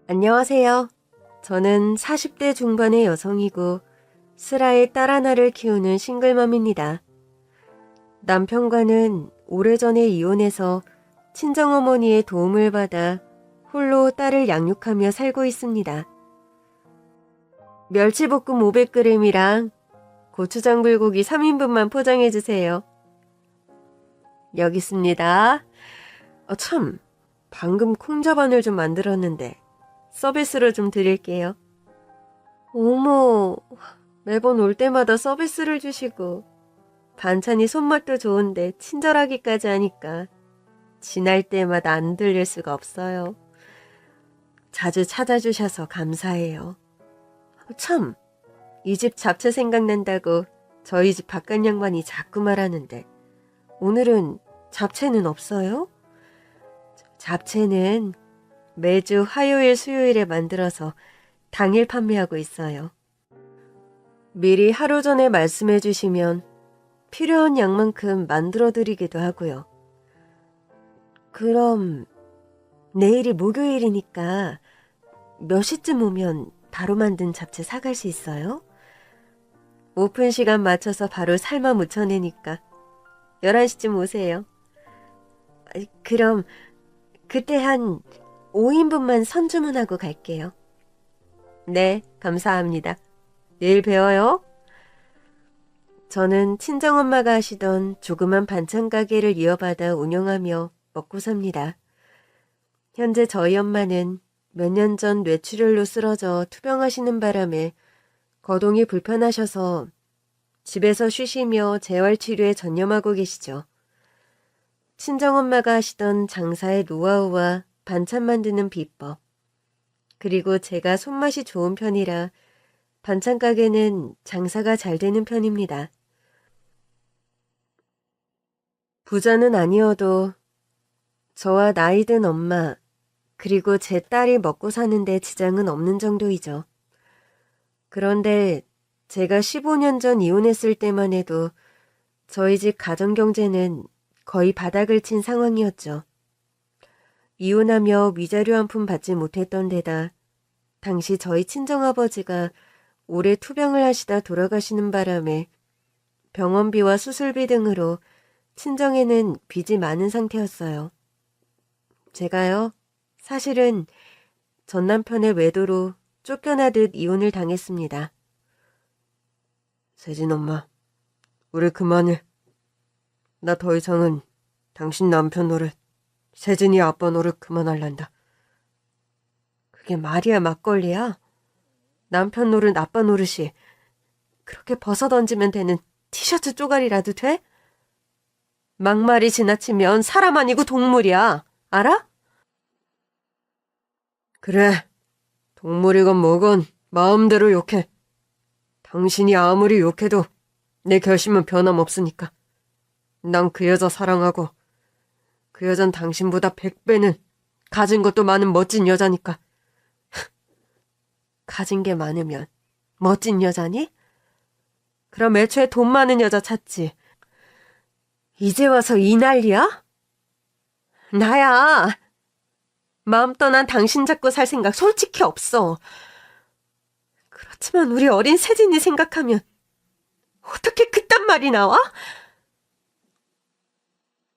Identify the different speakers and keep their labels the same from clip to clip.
Speaker 1: 안녕하세요. 저는 40대 중반의 여성이고 슬아의 딸 하나를 키우는 싱글맘입니다. 남편과는 오래전에 이혼해서 친정어머니의 도움을 받아 홀로 딸을 양육하며 살고 있습니다. 멸치볶음 500g이랑 고추장 불고기 3인분만 포장해주세요. 여기 있습니다. 참, 방금 콩자반을 좀 만들었는데 서비스로 좀 드릴게요. 어머, 매번 올 때마다 서비스를 주시고 반찬이 손맛도 좋은데 친절하기까지 하니까 지날 때마다 안 들릴 수가 없어요. 자주 찾아주셔서 감사해요. 참, 이 집 잡채 생각난다고 저희 집 바깥 양반이 자꾸 말하는데 오늘은 잡채는 없어요? 잡채는 매주 화요일, 수요일에 만들어서 당일 판매하고 있어요. 미리 하루 전에 말씀해 주시면 필요한 양만큼 만들어 드리기도 하고요. 그럼 내일이 목요일이니까 몇 시쯤 오면 바로 만든 잡채 사갈 수 있어요? 오픈 시간 맞춰서 바로 삶아 무쳐내니까 11시쯤 오세요. 그럼 그때 한 5인분만 선주문하고 갈게요. 네, 감사합니다. 내일 봬요. 저는 친정엄마가 하시던 조그만 반찬 가게를 이어받아 운영하며 먹고 삽니다. 현재 저희 엄마는 몇 년 전 뇌출혈로 쓰러져 투병하시는 바람에 거동이 불편하셔서 집에서 쉬시며 재활치료에 전념하고 계시죠. 친정엄마가 하시던 장사의 노하우와 반찬 만드는 비법, 그리고 제가 손맛이 좋은 편이라 반찬 가게는 장사가 잘 되는 편입니다. 부자는 아니어도 저와 나이 든 엄마, 그리고 제 딸이 먹고 사는데 지장은 없는 정도이죠. 그런데 제가 15년 전 이혼했을 때만 해도 저희 집 가정경제는 거의 바닥을 친 상황이었죠. 이혼하며 위자료 한 푼 받지 못했던 데다 당시 저희 친정아버지가 오래 투병을 하시다 돌아가시는 바람에 병원비와 수술비 등으로 친정에는 빚이 많은 상태였어요. 제가요, 사실은 전 남편의 외도로 쫓겨나듯 이혼을 당했습니다. 세진 엄마, 우리 그만해. 나 더 이상은 당신 남편 노릇, 세진이 아빠 노릇 그만할란다. 그게 말이야 막걸리야? 남편 노릇 아빠 노릇이 그렇게 벗어던지면 되는 티셔츠 쪼가리라도 돼? 막말이 지나치면 사람 아니고 동물이야. 알아? 그래, 동물이건 뭐건 마음대로 욕해. 당신이 아무리 욕해도 내 결심은 변함없으니까. 난 그 여자 사랑하고 그 여잔 당신보다 100배는 가진 것도 많은 멋진 여자니까. 가진 게 많으면 멋진 여자니? 그럼 애초에 돈 많은 여자 찾지. 이제 와서 이 난리야? 나야. 마음 떠난 당신 잡고 살 생각 솔직히 없어. 그렇지만 우리 어린 세진이 생각하면 어떻게 그딴 말이 나와?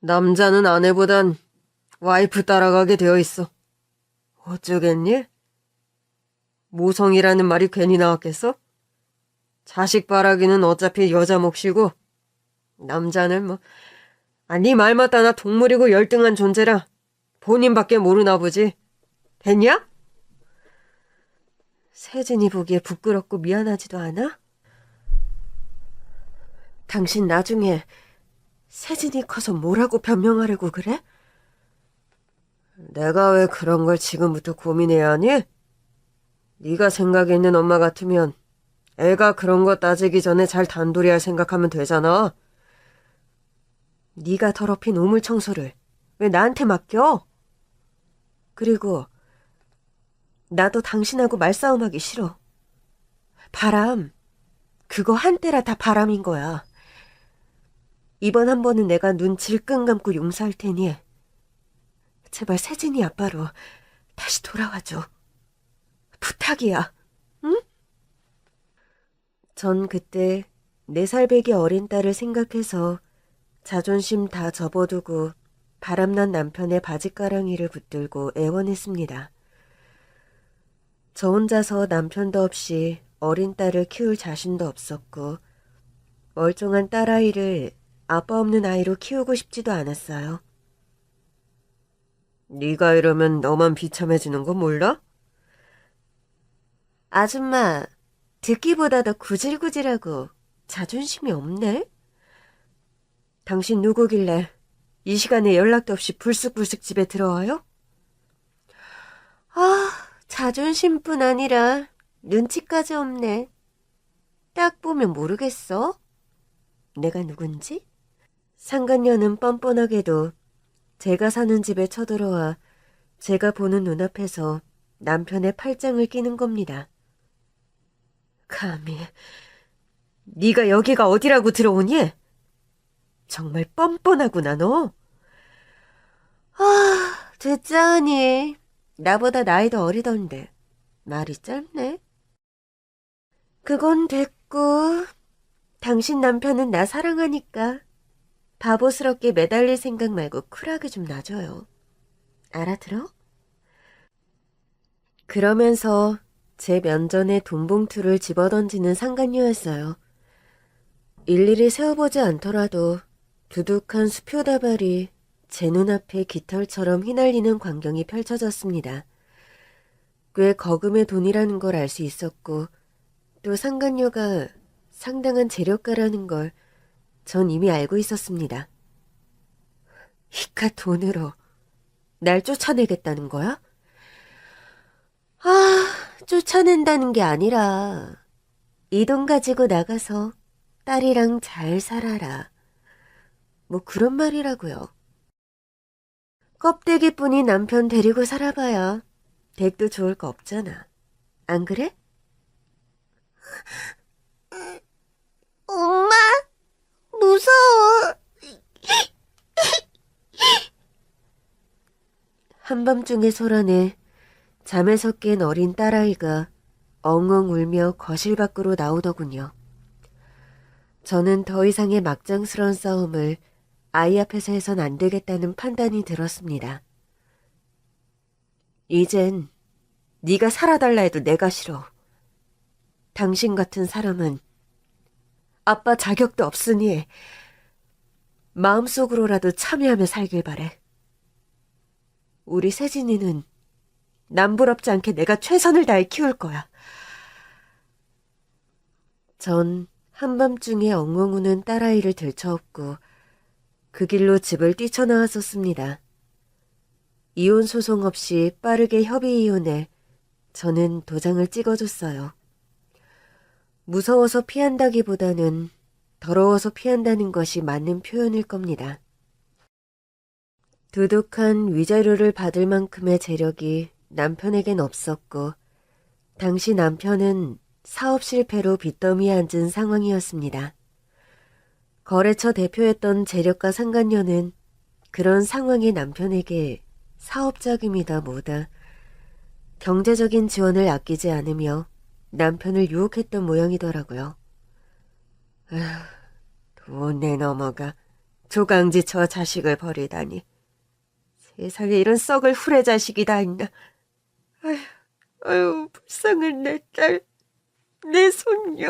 Speaker 1: 남자는 아내보단 와이프 따라가게 되어 있어. 어쩌겠니? 모성이라는 말이 괜히 나왔겠어? 자식 바라기는 어차피 여자 몫이고 남자는 뭐 네 말 맞다. 나 동물이고 열등한 존재라 본인밖에 모르나 보지. 됐냐? 세진이 보기에 부끄럽고 미안하지도 않아? 당신 나중에 세진이 커서 뭐라고 변명하려고 그래? 내가 왜 그런 걸 지금부터 고민해야 하니? 네가 생각이 있는 엄마 같으면 애가 그런 거 따지기 전에 잘 단돌이할 생각하면 되잖아. 네가 더럽힌 우물 청소를 왜 나한테 맡겨? 그리고 나도 당신하고 말싸움하기 싫어. 바람, 그거 한때라 다 바람인 거야. 이번 한 번은 내가 눈 질끈 감고 용서할 테니 제발 세진이 아빠로 다시 돌아와줘. 부탁이야. 응? 전 그때 4살배기 어린 딸을 생각해서 자존심 다 접어두고 바람난 남편의 바짓가랑이를 붙들고 애원했습니다. 저 혼자서 남편도 없이 어린 딸을 키울 자신도 없었고 멀쩡한 딸아이를 아빠 없는 아이로 키우고 싶지도 않았어요. 네가 이러면 너만 비참해지는 거 몰라? 아줌마, 듣기보다 더 구질구질하고 자존심이 없네? 당신 누구길래 이 시간에 연락도 없이 불쑥불쑥 집에 들어와요? 아, 자존심뿐 아니라 눈치까지 없네. 딱 보면 모르겠어? 내가 누군지? 상간녀는 뻔뻔하게도 제가 사는 집에 쳐들어와 제가 보는 눈앞에서 남편의 팔짱을 끼는 겁니다. 감히 네가 여기가 어디라고 들어오니? 정말 뻔뻔하구나 너. 아, 듣자하니 나보다 나이도 어리던데 말이 짧네. 그건 됐고 당신 남편은 나 사랑하니까 바보스럽게 매달릴 생각 말고 쿨하게 좀 놔줘요. 알아들어? 그러면서 제 면전에 돈봉투를 집어던지는 상간녀였어요. 일일이 세어보지 않더라도 두둑한 수표다발이 제 눈앞에 깃털처럼 휘날리는 광경이 펼쳐졌습니다. 꽤 거금의 돈이라는 걸 알 수 있었고 또 상간녀가 상당한 재력가라는 걸 전 이미 알고 있었습니다. 이깟 돈으로 날 쫓아내겠다는 거야? 아, 쫓아낸다는 게 아니라 이 돈 가지고 나가서 딸이랑 잘 살아라. 뭐 그런 말이라고요. 껍데기뿐인 남편 데리고 살아봐야 댁도 좋을 거 없잖아. 안 그래? 엄마, 무서워. 한밤중에 소란에 잠에서 깬 어린 딸아이가 엉엉 울며 거실 밖으로 나오더군요. 저는 더 이상의 막장스러운 싸움을 아이 앞에서 해선 안 되겠다는 판단이 들었습니다. 이젠 네가 살아달라 해도 내가 싫어. 당신 같은 사람은 아빠 자격도 없으니 마음속으로라도 참여하며 살길 바래. 우리 세진이는 남부럽지 않게 내가 최선을 다해 키울 거야. 전 한밤중에 엉엉 우는 딸아이를 들쳐업고 그 길로 집을 뛰쳐나왔었습니다. 이혼 소송 없이 빠르게 협의 이혼해 저는 도장을 찍어줬어요. 무서워서 피한다기보다는 더러워서 피한다는 것이 맞는 표현일 겁니다. 두둑한 위자료를 받을 만큼의 재력이 남편에겐 없었고 당시 남편은 사업 실패로 빚더미에 앉은 상황이었습니다. 거래처 대표였던 재력가 상간녀는 그런 상황의 남편에게 사업자금이다 뭐다 경제적인 지원을 아끼지 않으며 남편을 유혹했던 모양이더라고요. 돈에 넘어가 조강지 저 자식을 버리다니. 세상에 이런 썩을 후레 자식이 다 있나. 아유, 불쌍한 내 딸, 내 손녀.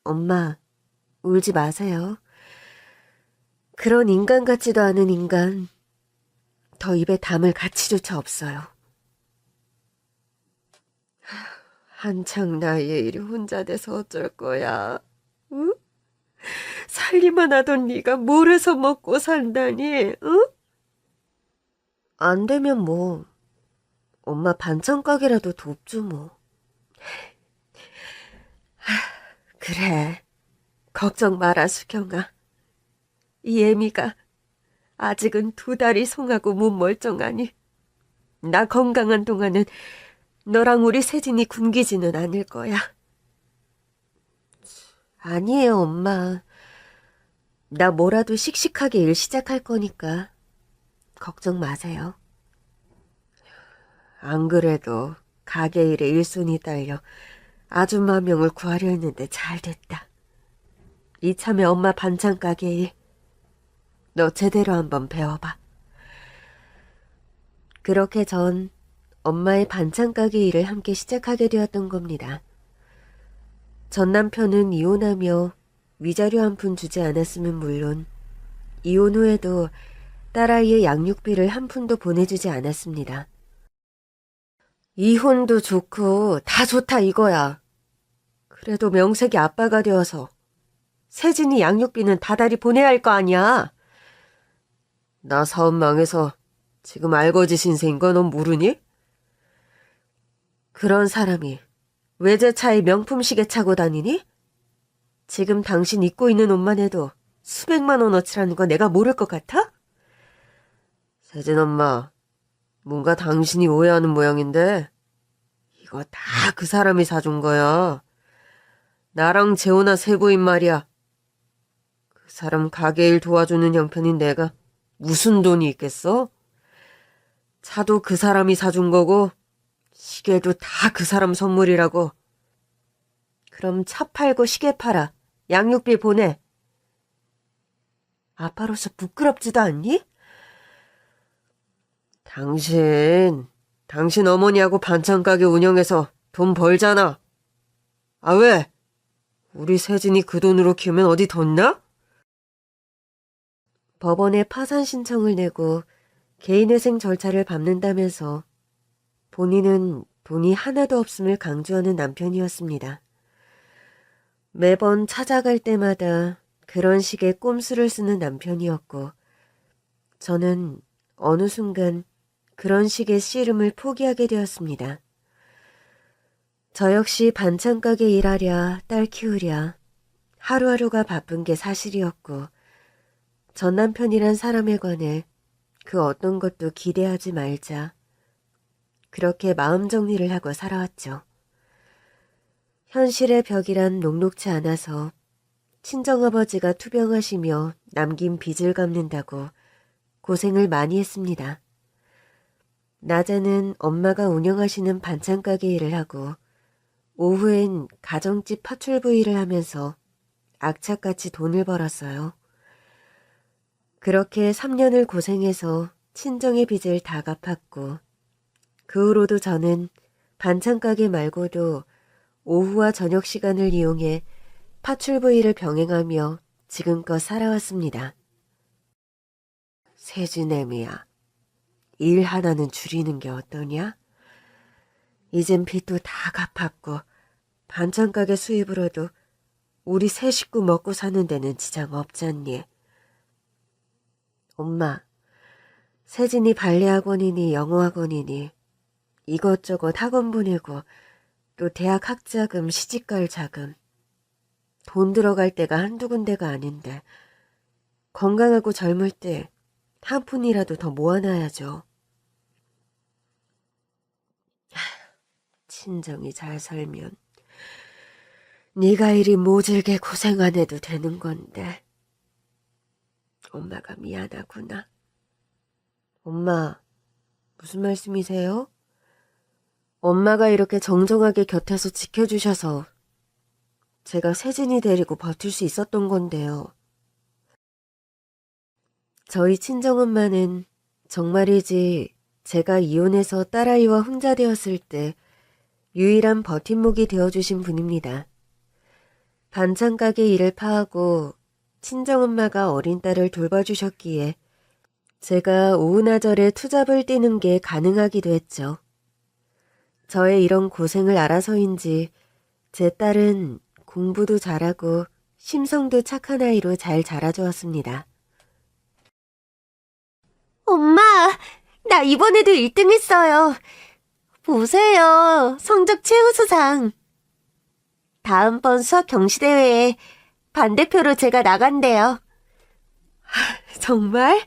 Speaker 1: 엄마, 울지 마세요. 그런 인간 같지도 않은 인간, 더 입에 담을 가치조차 없어요. 한창 나이에 이리 혼자 돼서 어쩔 거야. 응? 살기만 하던 네가 뭘 해서 먹고 산다니, 응? 안 되면 뭐 엄마 반찬 가게라도 돕죠 뭐. 그래, 걱정 마라 수경아. 이 애미가 아직은 2달이 송하고 몸 멀쩡하니 나 건강한 동안은 너랑 우리 세진이 굶기지는 않을 거야. 아니에요 엄마. 나 뭐라도 씩씩하게 일 시작할 거니까 걱정 마세요. 안 그래도 가게 일에 일손이 딸려 아줌마 한 명을 구하려 했는데 잘 됐다. 이참에 엄마 반찬 가게 일. 너 제대로 한번 배워봐. 그렇게 전 엄마의 반찬 가게 일을 함께 시작하게 되었던 겁니다. 전 남편은 이혼하며 위자료 한 푼 주지 않았으면 물론 이혼 후에도 딸아이의 양육비를 한 푼도 보내주지 않았습니다. 이혼도 좋고 다 좋다 이거야. 그래도 명색이 아빠가 되어서 세진이 양육비는 다달이 보내야 할 거 아니야. 나 사업 망해서 지금 알거지 신세인 거 넌 모르니? 그런 사람이 외제차에 명품 시계 차고 다니니? 지금 당신 입고 있는 옷만 해도 수백만 원어치라는 거 내가 모를 것 같아? 세진 엄마, 뭔가 당신이 오해하는 모양인데 이거 다 그 사람이 사준 거야. 나랑 재혼한 세부인 말이야. 그 사람 가게 일 도와주는 형편인 내가 무슨 돈이 있겠어? 차도 그 사람이 사준 거고 시계도 다 그 사람 선물이라고. 그럼 차 팔고 시계 팔아. 양육비 보내. 아빠로서 부끄럽지도 않니? 당신 어머니하고 반찬 가게 운영해서 돈 벌잖아. 아 왜? 우리 세진이 그 돈으로 키우면 어디 덧나? 법원에 파산 신청을 내고 개인회생 절차를 밟는다면서 본인은 돈이 하나도 없음을 강조하는 남편이었습니다. 매번 찾아갈 때마다 그런 식의 꼼수를 쓰는 남편이었고 저는 어느 순간 그런 식의 씨름을 포기하게 되었습니다. 저 역시 반찬 가게 일하랴 딸 키우랴 하루하루가 바쁜 게 사실이었고 전 남편이란 사람에 관해 그 어떤 것도 기대하지 말자. 그렇게 마음 정리를 하고 살아왔죠. 현실의 벽이란 녹록지 않아서 친정아버지가 투병하시며 남긴 빚을 갚는다고 고생을 많이 했습니다. 낮에는 엄마가 운영하시는 반찬 가게 일을 하고 오후엔 가정집 파출부 일을 하면서 악착같이 돈을 벌었어요. 그렇게 3년을 고생해서 친정의 빚을 다 갚았고 그 후로도 저는 반찬 가게 말고도 오후와 저녁 시간을 이용해 파출부 일을 병행하며 지금껏 살아왔습니다. 세진애미야, 일 하나는 줄이는 게 어떠냐? 이젠 빚도 다 갚았고 반찬 가게 수입으로도 우리 세 식구 먹고 사는 데는 지장 없잖니. 엄마, 세진이 발레학원이니 영어학원이니 이것저것 학원 보내고 또 대학 학자금, 시집갈 자금. 돈 들어갈 때가 한두 군데가 아닌데 건강하고 젊을 때 한 푼이라도 더 모아놔야죠. 친정이 잘 살면 네가 이리 모질게 고생 안 해도 되는 건데 엄마가 미안하구나. 엄마, 무슨 말씀이세요? 엄마가 이렇게 정정하게 곁에서 지켜주셔서 제가 세진이 데리고 버틸 수 있었던 건데요. 저희 친정엄마는 정말이지 제가 이혼해서 딸아이와 혼자 되었을 때 유일한 버팀목이 되어주신 분입니다. 반찬 가게 일을 파하고 친정엄마가 어린 딸을 돌봐주셨기에 제가 오은하절에 투잡을 뛰는 게 가능하기도 했죠. 저의 이런 고생을 알아서인지 제 딸은 공부도 잘하고 심성도 착한 아이로 잘 자라주었습니다. 엄마, 나 이번에도 1등 했어요. 보세요, 성적 최우수상. 다음번 수학 경시대회에 반대표로 제가 나간대요. 정말?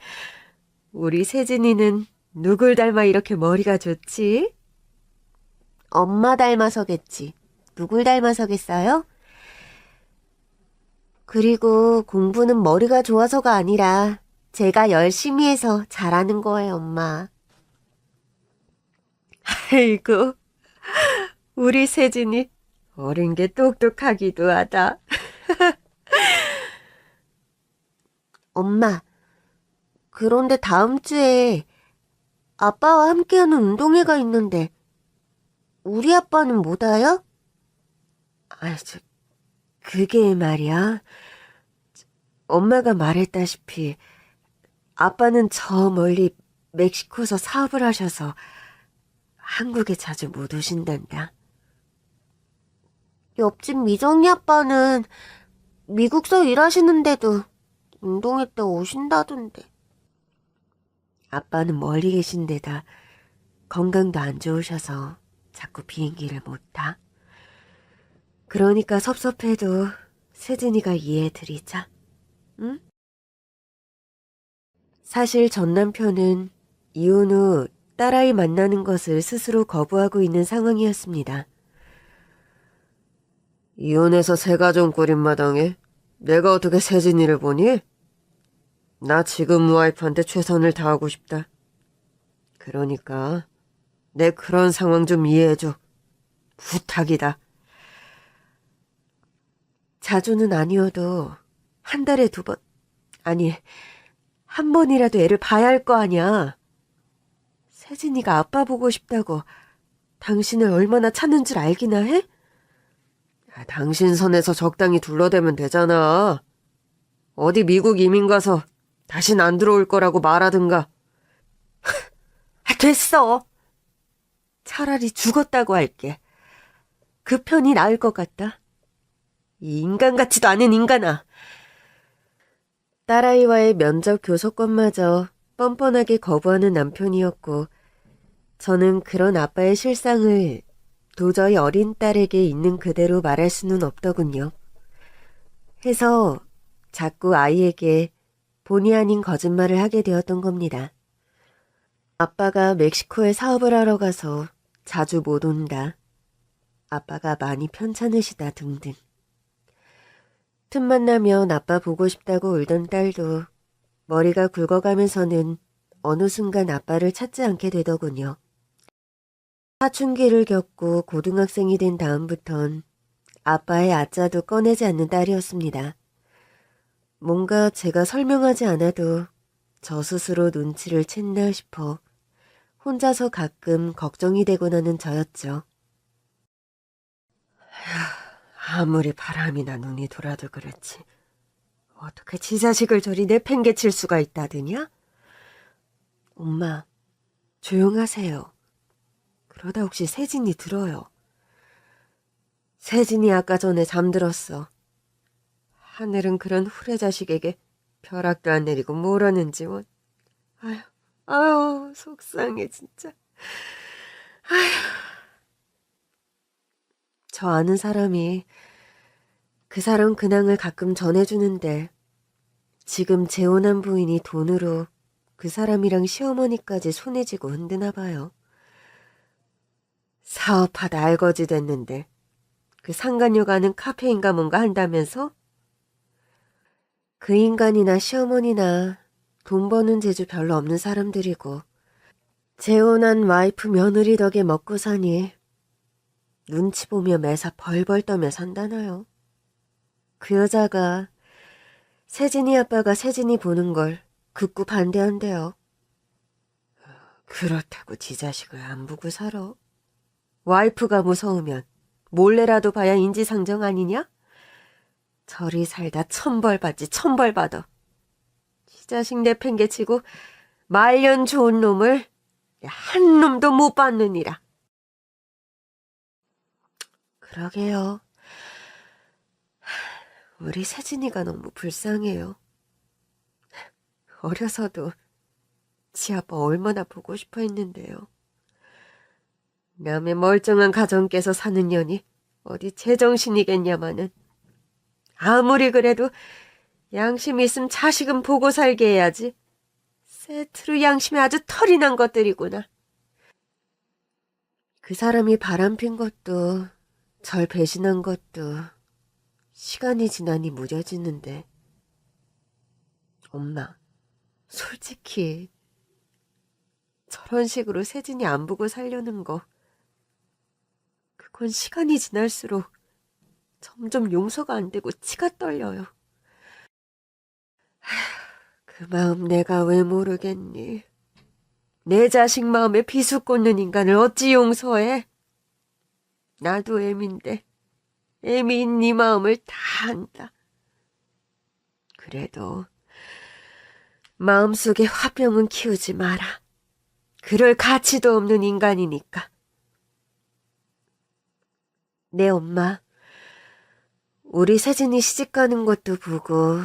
Speaker 1: 우리 세진이는 누굴 닮아 이렇게 머리가 좋지? 엄마 닮아서겠지. 누굴 닮아서겠어요? 그리고 공부는 머리가 좋아서가 아니라 제가 열심히 해서 잘하는 거예요, 엄마. 아이고, 우리 세진이 어린 게 똑똑하기도 하다. 엄마, 그런데 다음 주에 아빠와 함께하는 운동회가 있는데 우리 아빠는 못 와요? 그게 말이야. 엄마가 말했다시피 아빠는 저 멀리 멕시코에서 사업을 하셔서 한국에 자주 못 오신단다. 옆집 미정이 아빠는 미국서 일하시는데도 운동회 때 오신다던데. 아빠는 멀리 계신 데다 건강도 안 좋으셔서 자꾸 비행기를 못 타. 그러니까 섭섭해도 세진이가 이해해드리자. 응? 사실 전 남편은 이혼 후 딸아이 만나는 것을 스스로 거부하고 있는 상황이었습니다. 이혼해서 새 가정 꾸린 마당에 내가 어떻게 세진이를 보니? 나 지금 와이프한테 최선을 다하고 싶다. 그러니까 내 그런 상황 좀 이해해줘. 부탁이다. 자주는 아니어도 한 달에 2번, 아니, 한 번이라도 애를 봐야 할 거 아니야. 세진이가 아빠 보고 싶다고 당신을 얼마나 찾는 줄 알기나 해? 당신 선에서 적당히 둘러대면 되잖아. 어디 미국 이민 가서 다신 안 들어올 거라고 말하든가. 됐어. 차라리 죽었다고 할게. 그 편이 나을 것 같다. 이 인간 같지도 않은 인간아. 딸아이와의 면접 교섭권마저 뻔뻔하게 거부하는 남편이었고 저는 그런 아빠의 실상을 도저히 어린 딸에게 있는 그대로 말할 수는 없더군요. 해서 자꾸 아이에게 본의 아닌 거짓말을 하게 되었던 겁니다. 아빠가 멕시코에 사업을 하러 가서 자주 못 온다. 아빠가 많이 편찮으시다 등등. 틈만 나면 아빠 보고 싶다고 울던 딸도 머리가 굵어가면서는 어느 순간 아빠를 찾지 않게 되더군요. 사춘기를 겪고 고등학생이 된 다음부턴 아빠의 아짜도 꺼내지 않는 딸이었습니다. 뭔가 제가 설명하지 않아도 저 스스로 눈치를 챘나 싶어 혼자서 가끔 걱정이 되곤 하는 저였죠. 아무리 바람이나 눈이 돌아도 그렇지. 어떻게 지 자식을 저리 내팽개칠 수가 있다더냐? 엄마, 조용하세요. 그러다 혹시 세진이 들어요. 세진이 아까 전에 잠들었어. 하늘은 그런 후레자식에게 벼락도 안 내리고 뭐라는지 원. 아유, 속상해 진짜. 저 아는 사람이 그 사람 근황을 가끔 전해주는데 지금 재혼한 부인이 돈으로 그 사람이랑 시어머니까지 손에 쥐고 흔드나 봐요. 사업하다 알거지 됐는데 그 상간녀 가는 카페인가 뭔가 한다면서? 그 인간이나 시어머니나 돈 버는 재주 별로 없는 사람들이고 재혼한 와이프 며느리 덕에 먹고 사니 눈치 보며 매사 벌벌 떠며 산다나요. 그 여자가 세진이 아빠가 세진이 보는 걸 극구 반대한대요. 그렇다고 지 자식을 안 보고 살아? 와이프가 무서우면 몰래라도 봐야 인지상정 아니냐? 저리 살다 천벌 받지 천벌 받아. 지 자식 내팽개치고 말년 좋은 놈을 한 놈도 못 받느니라. 그러게요. 우리 세진이가 너무 불쌍해요. 어려서도 지 아빠 얼마나 보고 싶어 했는데요. 남의 멀쩡한 가정 깨서 사는 년이 어디 제정신이겠냐마는. 아무리 그래도 양심 있음 자식은 보고 살게 해야지. 세트로 양심이 아주 털이 난 것들이구나. 그 사람이 바람핀 것도 절 배신한 것도 시간이 지나니 무뎌지는데. 엄마, 솔직히 저런 식으로 세진이 안 보고 살려는 거, 그건 시간이 지날수록 점점 용서가 안 되고 치가 떨려요. 그 마음 내가 왜 모르겠니? 내 자식 마음에 비수 꽂는 인간을 어찌 용서해? 나도 애미인데 애미인 네 마음을 다 안다. 그래도 마음속에 화병은 키우지 마라. 그럴 가치도 없는 인간이니까. 네 엄마, 우리 세진이 시집가는 것도 보고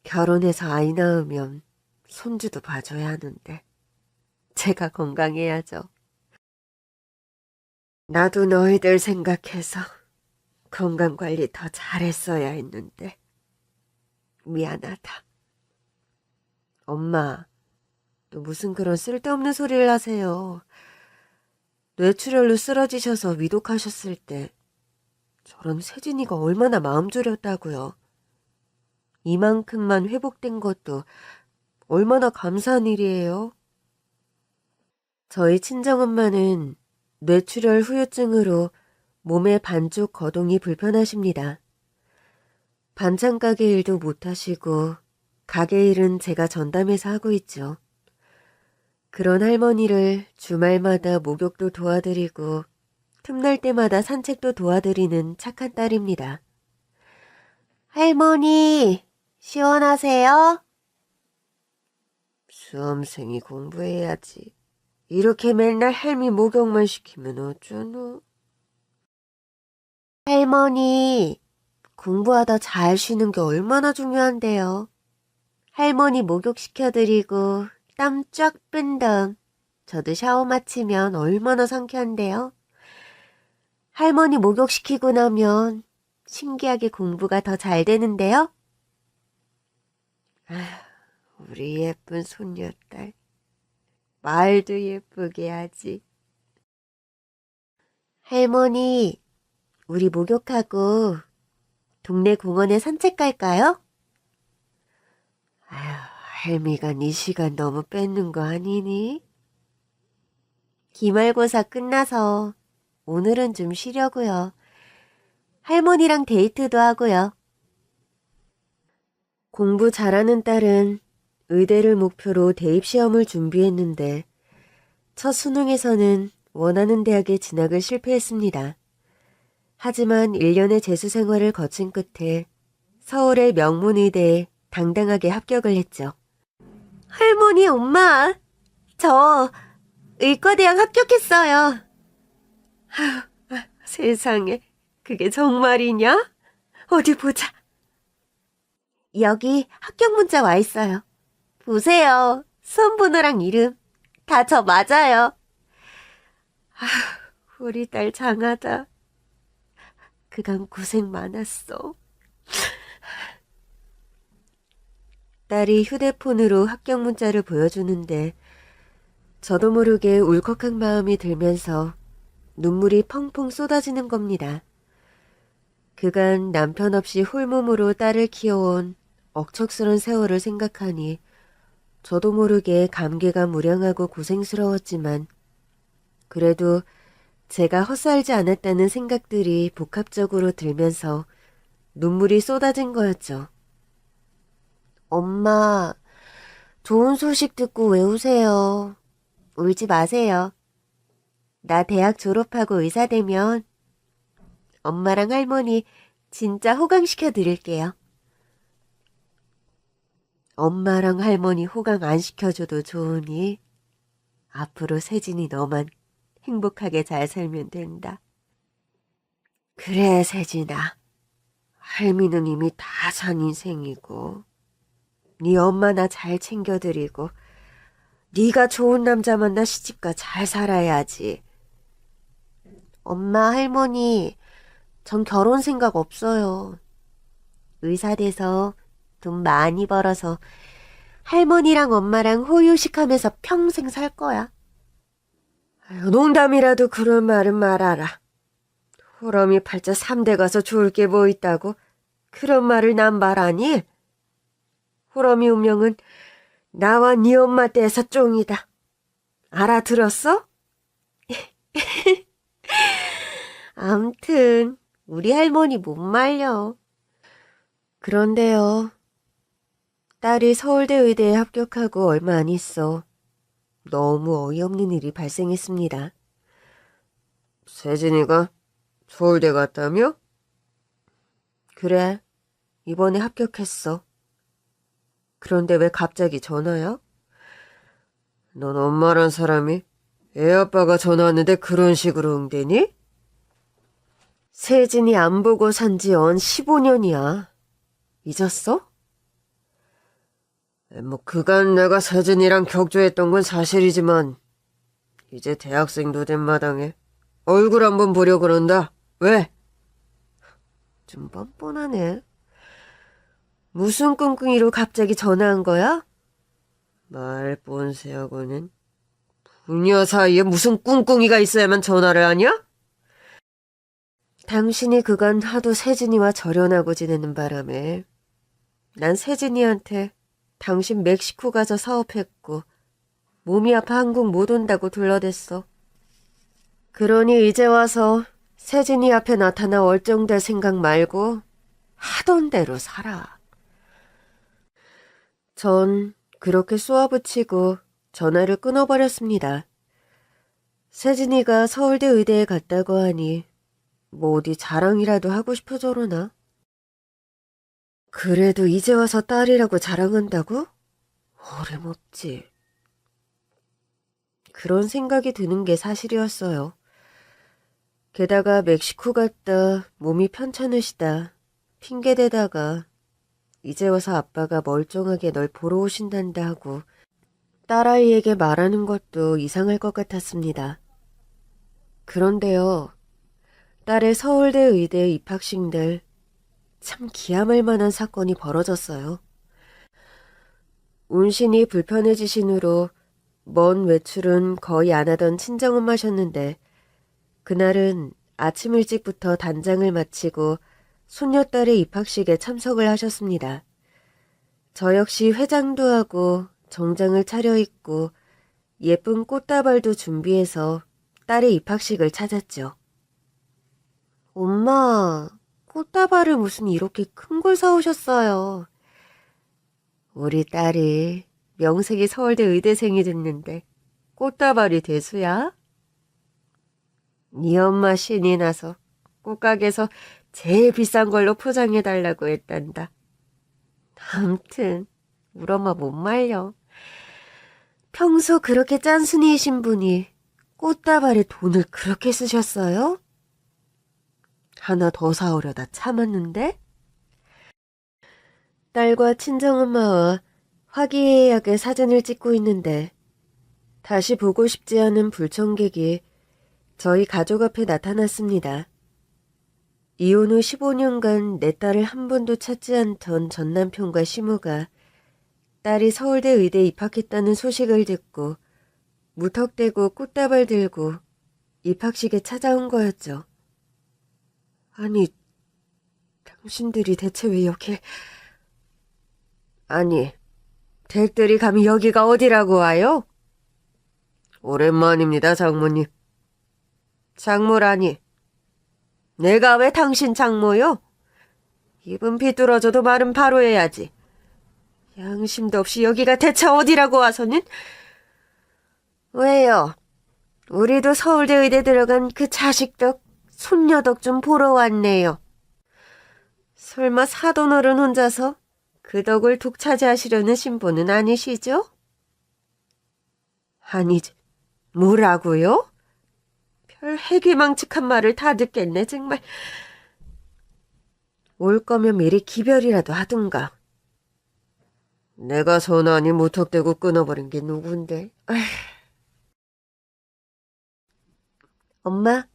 Speaker 1: 결혼해서 아이 낳으면 손주도 봐줘야 하는데 제가 건강해야죠. 나도 너희들 생각해서 건강관리 더 잘했어야 했는데 미안하다. 엄마, 또 무슨 그런 쓸데없는 소리를 하세요. 뇌출혈로 쓰러지셔서 위독하셨을 때 저런 세진이가 얼마나 마음 졸였다고요. 이만큼만 회복된 것도 얼마나 감사한 일이에요. 저희 친정엄마는 뇌출혈 후유증으로 몸의 반쪽 거동이 불편하십니다. 반찬 가게 일도 못하시고 가게 일은 제가 전담해서 하고 있죠. 그런 할머니를 주말마다 목욕도 도와드리고 틈날 때마다 산책도 도와드리는 착한 딸입니다. 할머니, 시원하세요? 수험생이 공부해야지. 이렇게 맨날 할미 목욕만 시키면 어쩌노? 할머니, 공부하다 잘 쉬는 게 얼마나 중요한데요. 할머니 목욕시켜드리고 땀 쫙 뺀 다음 저도 샤워 마치면 얼마나 상쾌한데요. 할머니 목욕시키고 나면 신기하게 공부가 더 잘 되는데요. 우리 예쁜 손녀딸. 말도 예쁘게 하지. 할머니, 우리 목욕하고 동네 공원에 산책 갈까요? 할미가 네 시간 너무 뺏는 거 아니니? 기말고사 끝나서 오늘은 좀 쉬려고요. 할머니랑 데이트도 하고요. 공부 잘하는 딸은 의대를 목표로 대입시험을 준비했는데 첫 수능에서는 원하는 대학에 진학을 실패했습니다. 하지만 1년의 재수 생활을 거친 끝에 서울의 명문의대에 당당하게 합격을 했죠. 할머니, 엄마, 저 의과대학 합격했어요. 세상에, 그게 정말이냐? 어디 보자. 여기 합격 문자 와 있어요. 보세요. 수험번호랑 이름 다 저 맞아요. 우리 딸 장하다. 그간 고생 많았어. 딸이 휴대폰으로 합격 문자를 보여주는데 저도 모르게 울컥한 마음이 들면서 눈물이 펑펑 쏟아지는 겁니다. 그간 남편 없이 홀몸으로 딸을 키워온 억척스런 세월을 생각하니 저도 모르게 감개가 무량하고 고생스러웠지만 그래도 제가 헛살지 않았다는 생각들이 복합적으로 들면서 눈물이 쏟아진 거였죠. 엄마, 좋은 소식 듣고 왜 우세요? 울지 마세요. 나 대학 졸업하고 의사 되면 엄마랑 할머니 진짜 호강시켜 드릴게요. 엄마랑 할머니 호강 안 시켜줘도 좋으니 앞으로 세진이 너만 행복하게 잘 살면 된다. 그래, 세진아. 할미는 이미 다 산 인생이고 네 엄마 나 잘 챙겨드리고 네가 좋은 남자 만나 시집가 잘 살아야지. 엄마, 할머니, 전 결혼 생각 없어요. 의사 돼서 돈 많이 벌어서 할머니랑 엄마랑 호유식하면서 평생 살 거야. 농담이라도 그런 말은 말아라. 호럼이 팔자 3대 가서 좋을 게 뭐 있다고 그런 말을 난 말하니? 호럼이 운명은 나와 네 엄마 떼서 쫑이다. 알아들었어? 암튼 우리 할머니 못 말려. 그런데요. 딸이 서울대 의대에 합격하고 얼마 안 있어 너무 어이없는 일이 발생했습니다. 세진이가 서울대 갔다며? 그래, 이번에 합격했어. 그런데 왜 갑자기 전화야? 넌 엄마란 사람이 애 아빠가 전화 왔는데 그런 식으로 응대니? 세진이 안 보고 산지 언 15년이야. 잊었어? 뭐 그간 내가 세진이랑 격조했던 건 사실이지만 이제 대학생도 된 마당에 얼굴 한번 보려 그런다. 왜? 좀 뻔뻔하네. 무슨 꿍꿍이로 갑자기 전화한 거야? 말 뻔세하고는. 부녀 사이에 무슨 꿍꿍이가 있어야만 전화를 하냐? 당신이 그간 하도 세진이와 절연하고 지내는 바람에 난 세진이한테 당신 멕시코 가서 사업했고 몸이 아파 한국 못 온다고 둘러댔어. 그러니 이제 와서 세진이 앞에 나타나 얼쩡될 생각 말고 하던 대로 살아. 전 그렇게 쏘아붙이고 전화를 끊어버렸습니다. 세진이가 서울대 의대에 갔다고 하니 뭐 어디 자랑이라도 하고 싶어 저러나? 그래도 이제 와서 딸이라고 자랑한다고? 어림없지. 그런 생각이 드는 게 사실이었어요. 게다가 멕시코 갔다 몸이 편찮으시다 핑계대다가 이제 와서 아빠가 멀쩡하게 널 보러 오신단다 하고 딸아이에게 말하는 것도 이상할 것 같았습니다. 그런데요. 딸의 서울대 의대 입학식 날 참 기함할 만한 사건이 벌어졌어요. 운신이 불편해지신 후로 먼 외출은 거의 안 하던 친정엄마셨는데 그날은 아침 일찍부터 단장을 마치고 손녀딸의 입학식에 참석을 하셨습니다. 저 역시 회장도 하고 정장을 차려입고 예쁜 꽃다발도 준비해서 딸의 입학식을 찾았죠. 엄마, 꽃다발을 무슨 이렇게 큰 걸 사오셨어요. 우리 딸이 명색이 서울대 의대생이 됐는데 꽃다발이 대수야? 네 엄마 신이 나서 꽃가게에서 제일 비싼 걸로 포장해달라고 했단다. 암튼 우리 엄마 못 말려. 평소 그렇게 짠순이이신 분이 꽃다발에 돈을 그렇게 쓰셨어요? 하나 더 사오려다 참았는데? 딸과 친정엄마와 화기애애하게 사진을 찍고 있는데 다시 보고 싶지 않은 불청객이 저희 가족 앞에 나타났습니다. 이혼 후 15년간 내 딸을 한 번도 찾지 않던 전남편과 시모가 딸이 서울대 의대에 입학했다는 소식을 듣고 무턱대고 꽃다발 들고 입학식에 찾아온 거였죠. 아니, 당신들이 대체 왜 여길... 아니, 댁들이 감히 여기가 어디라고 와요? 오랜만입니다, 장모님. 장모라니. 내가 왜 당신 장모요? 입은 비뚤어져도 말은 바로 해야지. 양심도 없이 여기가 대체 어디라고 와서는? 왜요? 우리도 서울대 의대 들어간 그 자식 덕, 손녀 덕 좀 보러 왔네요. 설마 사돈어른 혼자서 그 덕을 독차지하시려는 신부는 아니시죠? 아니지. 뭐라고요? 별 해괴망측한 말을 다 듣겠네 정말. 올 거면 미리 기별이라도 하든가. 내가 전화하니 무턱대고 끊어버린 게 누군데. 아휴. 엄마,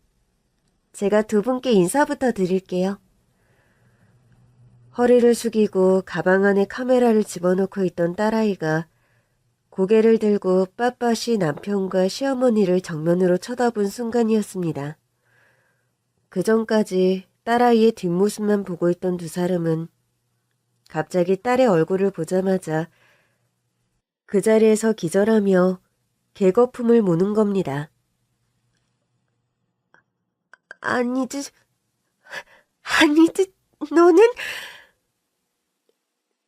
Speaker 1: 제가 두 분께 인사부터 드릴게요. 허리를 숙이고 가방 안에 카메라를 집어넣고 있던 딸아이가 고개를 들고 빳빳이 남편과 시어머니를 정면으로 쳐다본 순간이었습니다. 그전까지 딸아이의 뒷모습만 보고 있던 두 사람은 갑자기 딸의 얼굴을 보자마자 그 자리에서 기절하며 개거품을 무는 겁니다. 아니지, 아니지, 너는?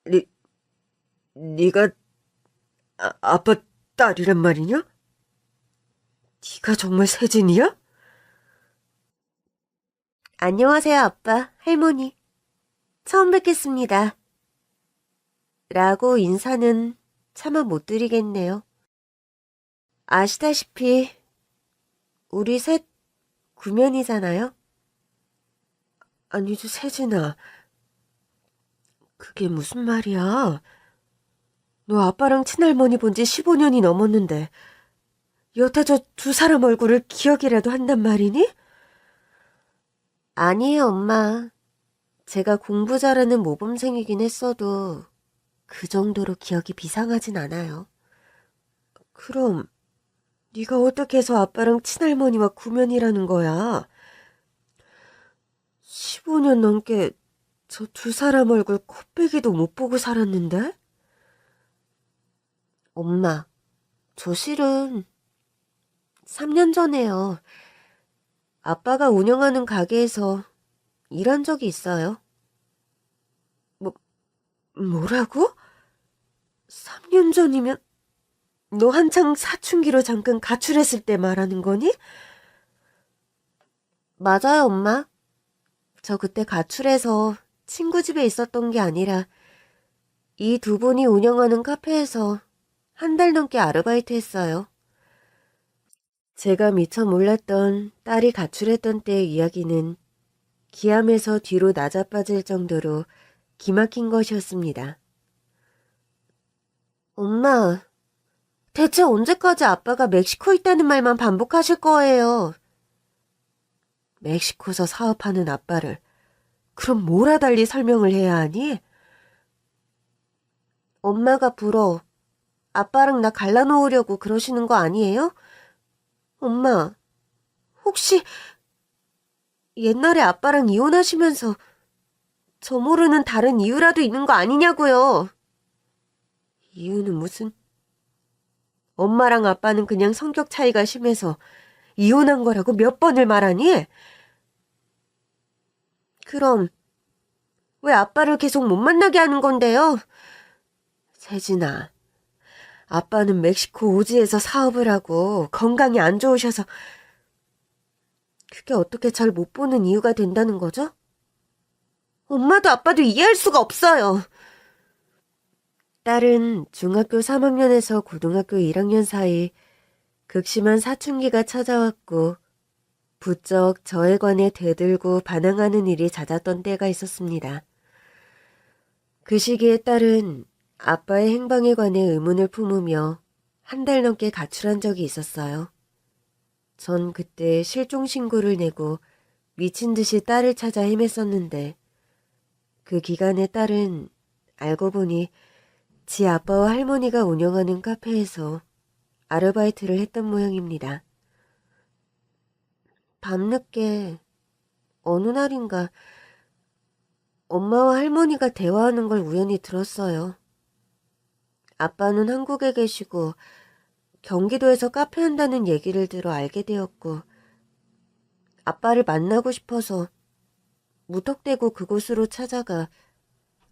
Speaker 1: 니, 네가 아빠 딸이란 말이냐? 네가 정말 세진이야? 안녕하세요, 아빠, 할머니. 처음 뵙겠습니다. 라고 인사는 차마 못 드리겠네요. 아시다시피 우리 셋 구면이잖아요? 아니죠, 세진아. 그게 무슨 말이야? 너 아빠랑 친할머니 본 지 15년이 넘었는데 여태 저 두 사람 얼굴을 기억이라도 한단 말이니? 아니에요, 엄마. 제가 공부 잘하는 모범생이긴 했어도 그 정도로 기억이 비상하진 않아요. 그럼 네가 어떻게 해서 아빠랑 친할머니와 구면이라는 거야? 15년 넘게 저 두 사람 얼굴 코빼기도 못 보고 살았는데? 엄마, 저 실은 3년 전에요. 아빠가 운영하는 가게에서 일한 적이 있어요. 뭐라고? 3년 전이면 너 한창 사춘기로 잠깐 가출했을 때 말하는 거니? 맞아요, 엄마. 저 그때 가출해서 친구 집에 있었던 게 아니라 이 두 분이 운영하는 카페에서 한 달 넘게 아르바이트 했어요. 제가 미처 몰랐던 딸이 가출했던 때의 이야기는 기암에서 뒤로 낮아빠질 정도로 기막힌 것이었습니다. 엄마, 대체 언제까지 아빠가 멕시코 있다는 말만 반복하실 거예요? 멕시코서 사업하는 아빠를 그럼 뭐라 달리 설명을 해야 하니? 엄마가 불어 아빠랑 나 갈라놓으려고 그러시는 거 아니에요? 엄마, 혹시 옛날에 아빠랑 이혼하시면서 저 모르는 다른 이유라도 있는 거 아니냐고요? 이유는 무슨? 엄마랑 아빠는 그냥 성격 차이가 심해서 이혼한 거라고 몇 번을 말하니? 그럼 왜 아빠를 계속 못 만나게 하는 건데요? 세진아, 아빠는 멕시코 오지에서 사업을 하고 건강이 안 좋으셔서 그게 어떻게 잘 못 보는 이유가 된다는 거죠? 엄마도 아빠도 이해할 수가 없어요. 딸은 중학교 3학년에서 고등학교 1학년 사이 극심한 사춘기가 찾아왔고 부쩍 저에 관해 대들고 반항하는 일이 잦았던 때가 있었습니다. 그 시기에 딸은 아빠의 행방에 관해 의문을 품으며 한 달 넘게 가출한 적이 있었어요. 전 그때 실종 신고를 내고 미친 듯이 딸을 찾아 헤맸었는데 그 기간에 딸은 알고 보니 지 아빠와 할머니가 운영하는 카페에서 아르바이트를 했던 모양입니다. 밤늦게 어느 날인가 엄마와 할머니가 대화하는 걸 우연히 들었어요. 아빠는 한국에 계시고 경기도에서 카페 한다는 얘기를 들어 알게 되었고 아빠를 만나고 싶어서 무턱대고 그곳으로 찾아가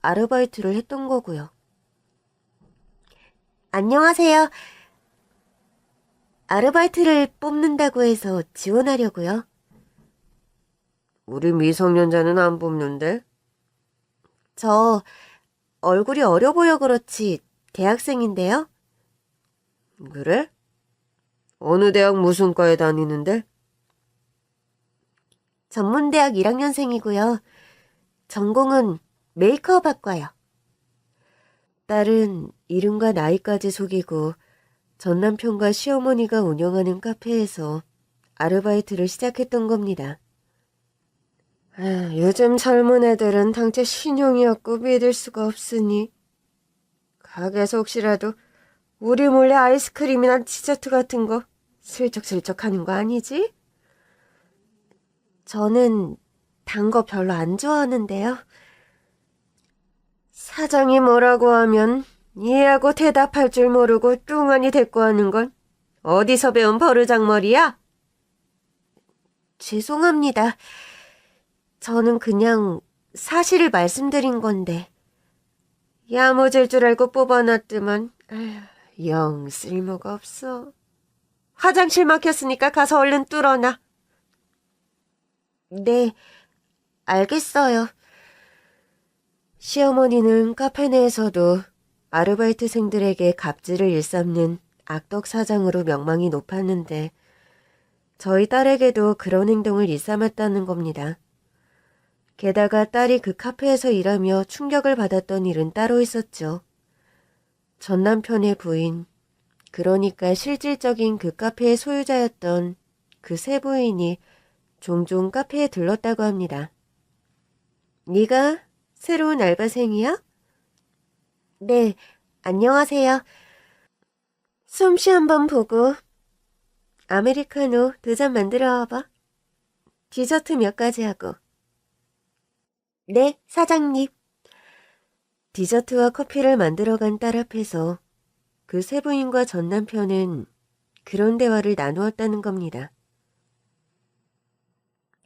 Speaker 1: 아르바이트를 했던 거고요. 안녕하세요. 아르바이트를 뽑는다고 해서 지원하려고요. 우리 미성년자는 안 뽑는데? 저 얼굴이 어려 보여 그렇지 대학생인데요. 그래? 어느 대학 무슨 과에 다니는데? 전문대학 1학년생이고요. 전공은 메이크업 학과요. 딸은 이름과 나이까지 속이고 전 남편과 시어머니가 운영하는 카페에서 아르바이트를 시작했던 겁니다. 요즘 젊은 애들은 당최 신용이었고 믿을 수가 없으니 가게에서 혹시라도 우리 몰래 아이스크림이나 디저트 같은 거 슬쩍슬쩍 하는 거 아니지? 저는 단 거 별로 안 좋아하는데요. 사장이 뭐라고 하면 이해하고 대답할 줄 모르고 뚱하니 대꾸하는 건 어디서 배운 버르장머리야? 죄송합니다. 저는 그냥 사실을 말씀드린 건데. 야무질 줄 알고 뽑아놨더만 영 쓸모가 없어. 화장실 막혔으니까 가서 얼른 뚫어놔. 네, 알겠어요. 시어머니는 카페 내에서도 아르바이트생들에게 갑질을 일삼는 악덕 사장으로 명망이 높았는데 저희 딸에게도 그런 행동을 일삼았다는 겁니다. 게다가 딸이 그 카페에서 일하며 충격을 받았던 일은 따로 있었죠. 전 남편의 부인, 그러니까 실질적인 그 카페의 소유자였던 그 세 부인이 종종 카페에 들렀다고 합니다. 네가 새로운 알바생이야? 네, 안녕하세요. 솜씨 한번 보고 아메리카노 2잔 만들어 와봐. 디저트 몇 가지 하고. 네, 사장님. 디저트와 커피를 만들어간 딸 앞에서 그 세 부인과 전 남편은 그런 대화를 나누었다는 겁니다.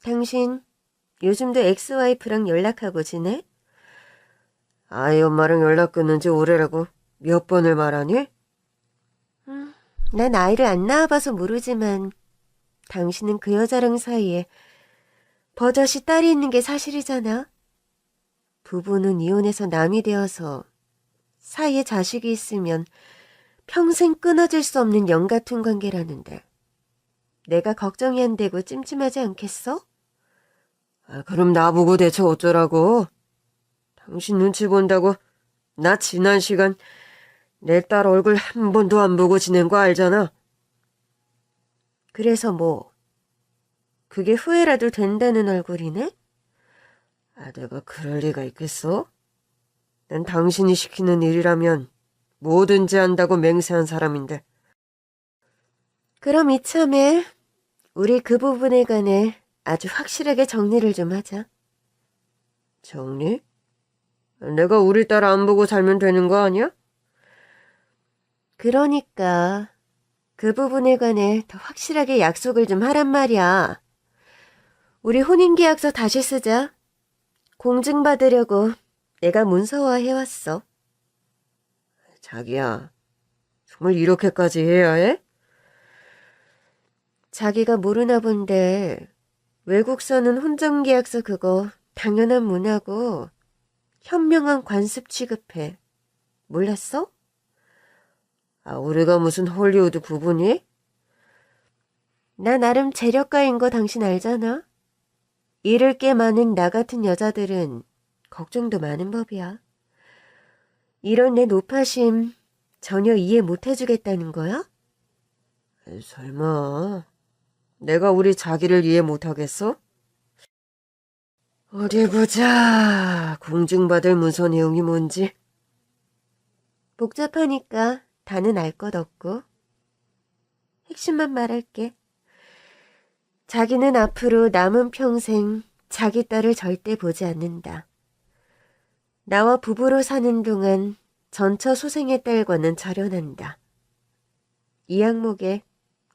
Speaker 1: 당신 요즘도 엑스와이프랑 연락하고 지내? 아이 엄마랑 연락 끊은 지 오래라고 몇 번을 말하니? 난 아이를 안 낳아봐서 모르지만 당신은 그 여자랑 사이에 버젓이 딸이 있는 게 사실이잖아. 부부는 이혼해서 남이 되어서 사이에 자식이 있으면 평생 끊어질 수 없는 영 같은 관계라는데 내가 걱정이 안 되고 찜찜하지 않겠어? 그럼 나보고 대체 어쩌라고? 당신 눈치 본다고 나 지난 시간 내 딸 얼굴 한 번도 안 보고 지낸 거 알잖아. 그래서 뭐 그게 후회라도 된다는 얼굴이네? 내가 그럴 리가 있겠어? 난 당신이 시키는 일이라면 뭐든지 한다고 맹세한 사람인데. 그럼 이참에 우리 그 부분에 관해 아주 확실하게 정리를 좀 하자. 정리? 내가 우리 딸 안 보고 살면 되는 거 아니야? 그러니까 그 부분에 관해 더 확실하게 약속을 좀 하란 말이야. 우리 혼인계약서 다시 쓰자. 공증받으려고 내가 문서화해왔어. 자기야, 정말 이렇게까지 해야 해? 자기가 모르나 본데 외국서는 혼전계약서 그거 당연한 문화고 현명한 관습 취급해. 몰랐어? 우리가 무슨 헐리우드 부부니? 나 나름 재력가인 거 당신 알잖아? 잃을 게 많은 나 같은 여자들은 걱정도 많은 법이야. 이런 내 노파심 전혀 이해 못 해주겠다는 거야? 설마 내가 우리 자기를 이해 못하겠어? 어디 보자. 공증받을 문서 내용이 뭔지. 복잡하니까 다는 알 것 없고 핵심만 말할게. 자기는 앞으로 남은 평생 자기 딸을 절대 보지 않는다. 나와 부부로 사는 동안 전처 소생의 딸과는 절연한다. 이 항목에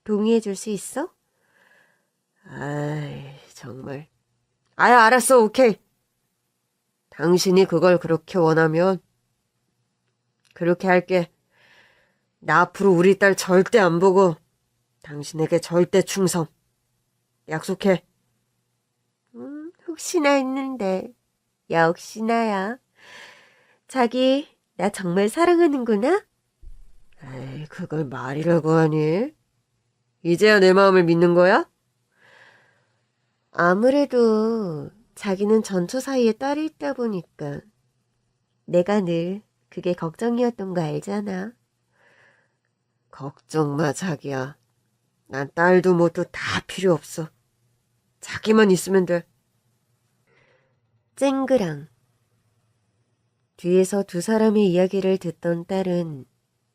Speaker 1: 동의해 줄 수 있어? 아이, 정말. 알았어, 오케이. 당신이 그걸 그렇게 원하면 그렇게 할게. 나 앞으로 우리 딸 절대 안 보고 당신에게 절대 충성. 약속해. 혹시나 했는데 역시나야. 자기 나 정말 사랑하는구나? 에이, 그걸 말이라고 하니? 이제야 내 마음을 믿는 거야? 아무래도 자기는 전처 사이에 딸이 있다 보니까 내가 늘 그게 걱정이었던 거 알잖아. 걱정 마, 자기야. 난 딸도 뭐도 다 필요 없어. 자기만 있으면 돼. 쨍그랑. 뒤에서 두 사람의 이야기를 듣던 딸은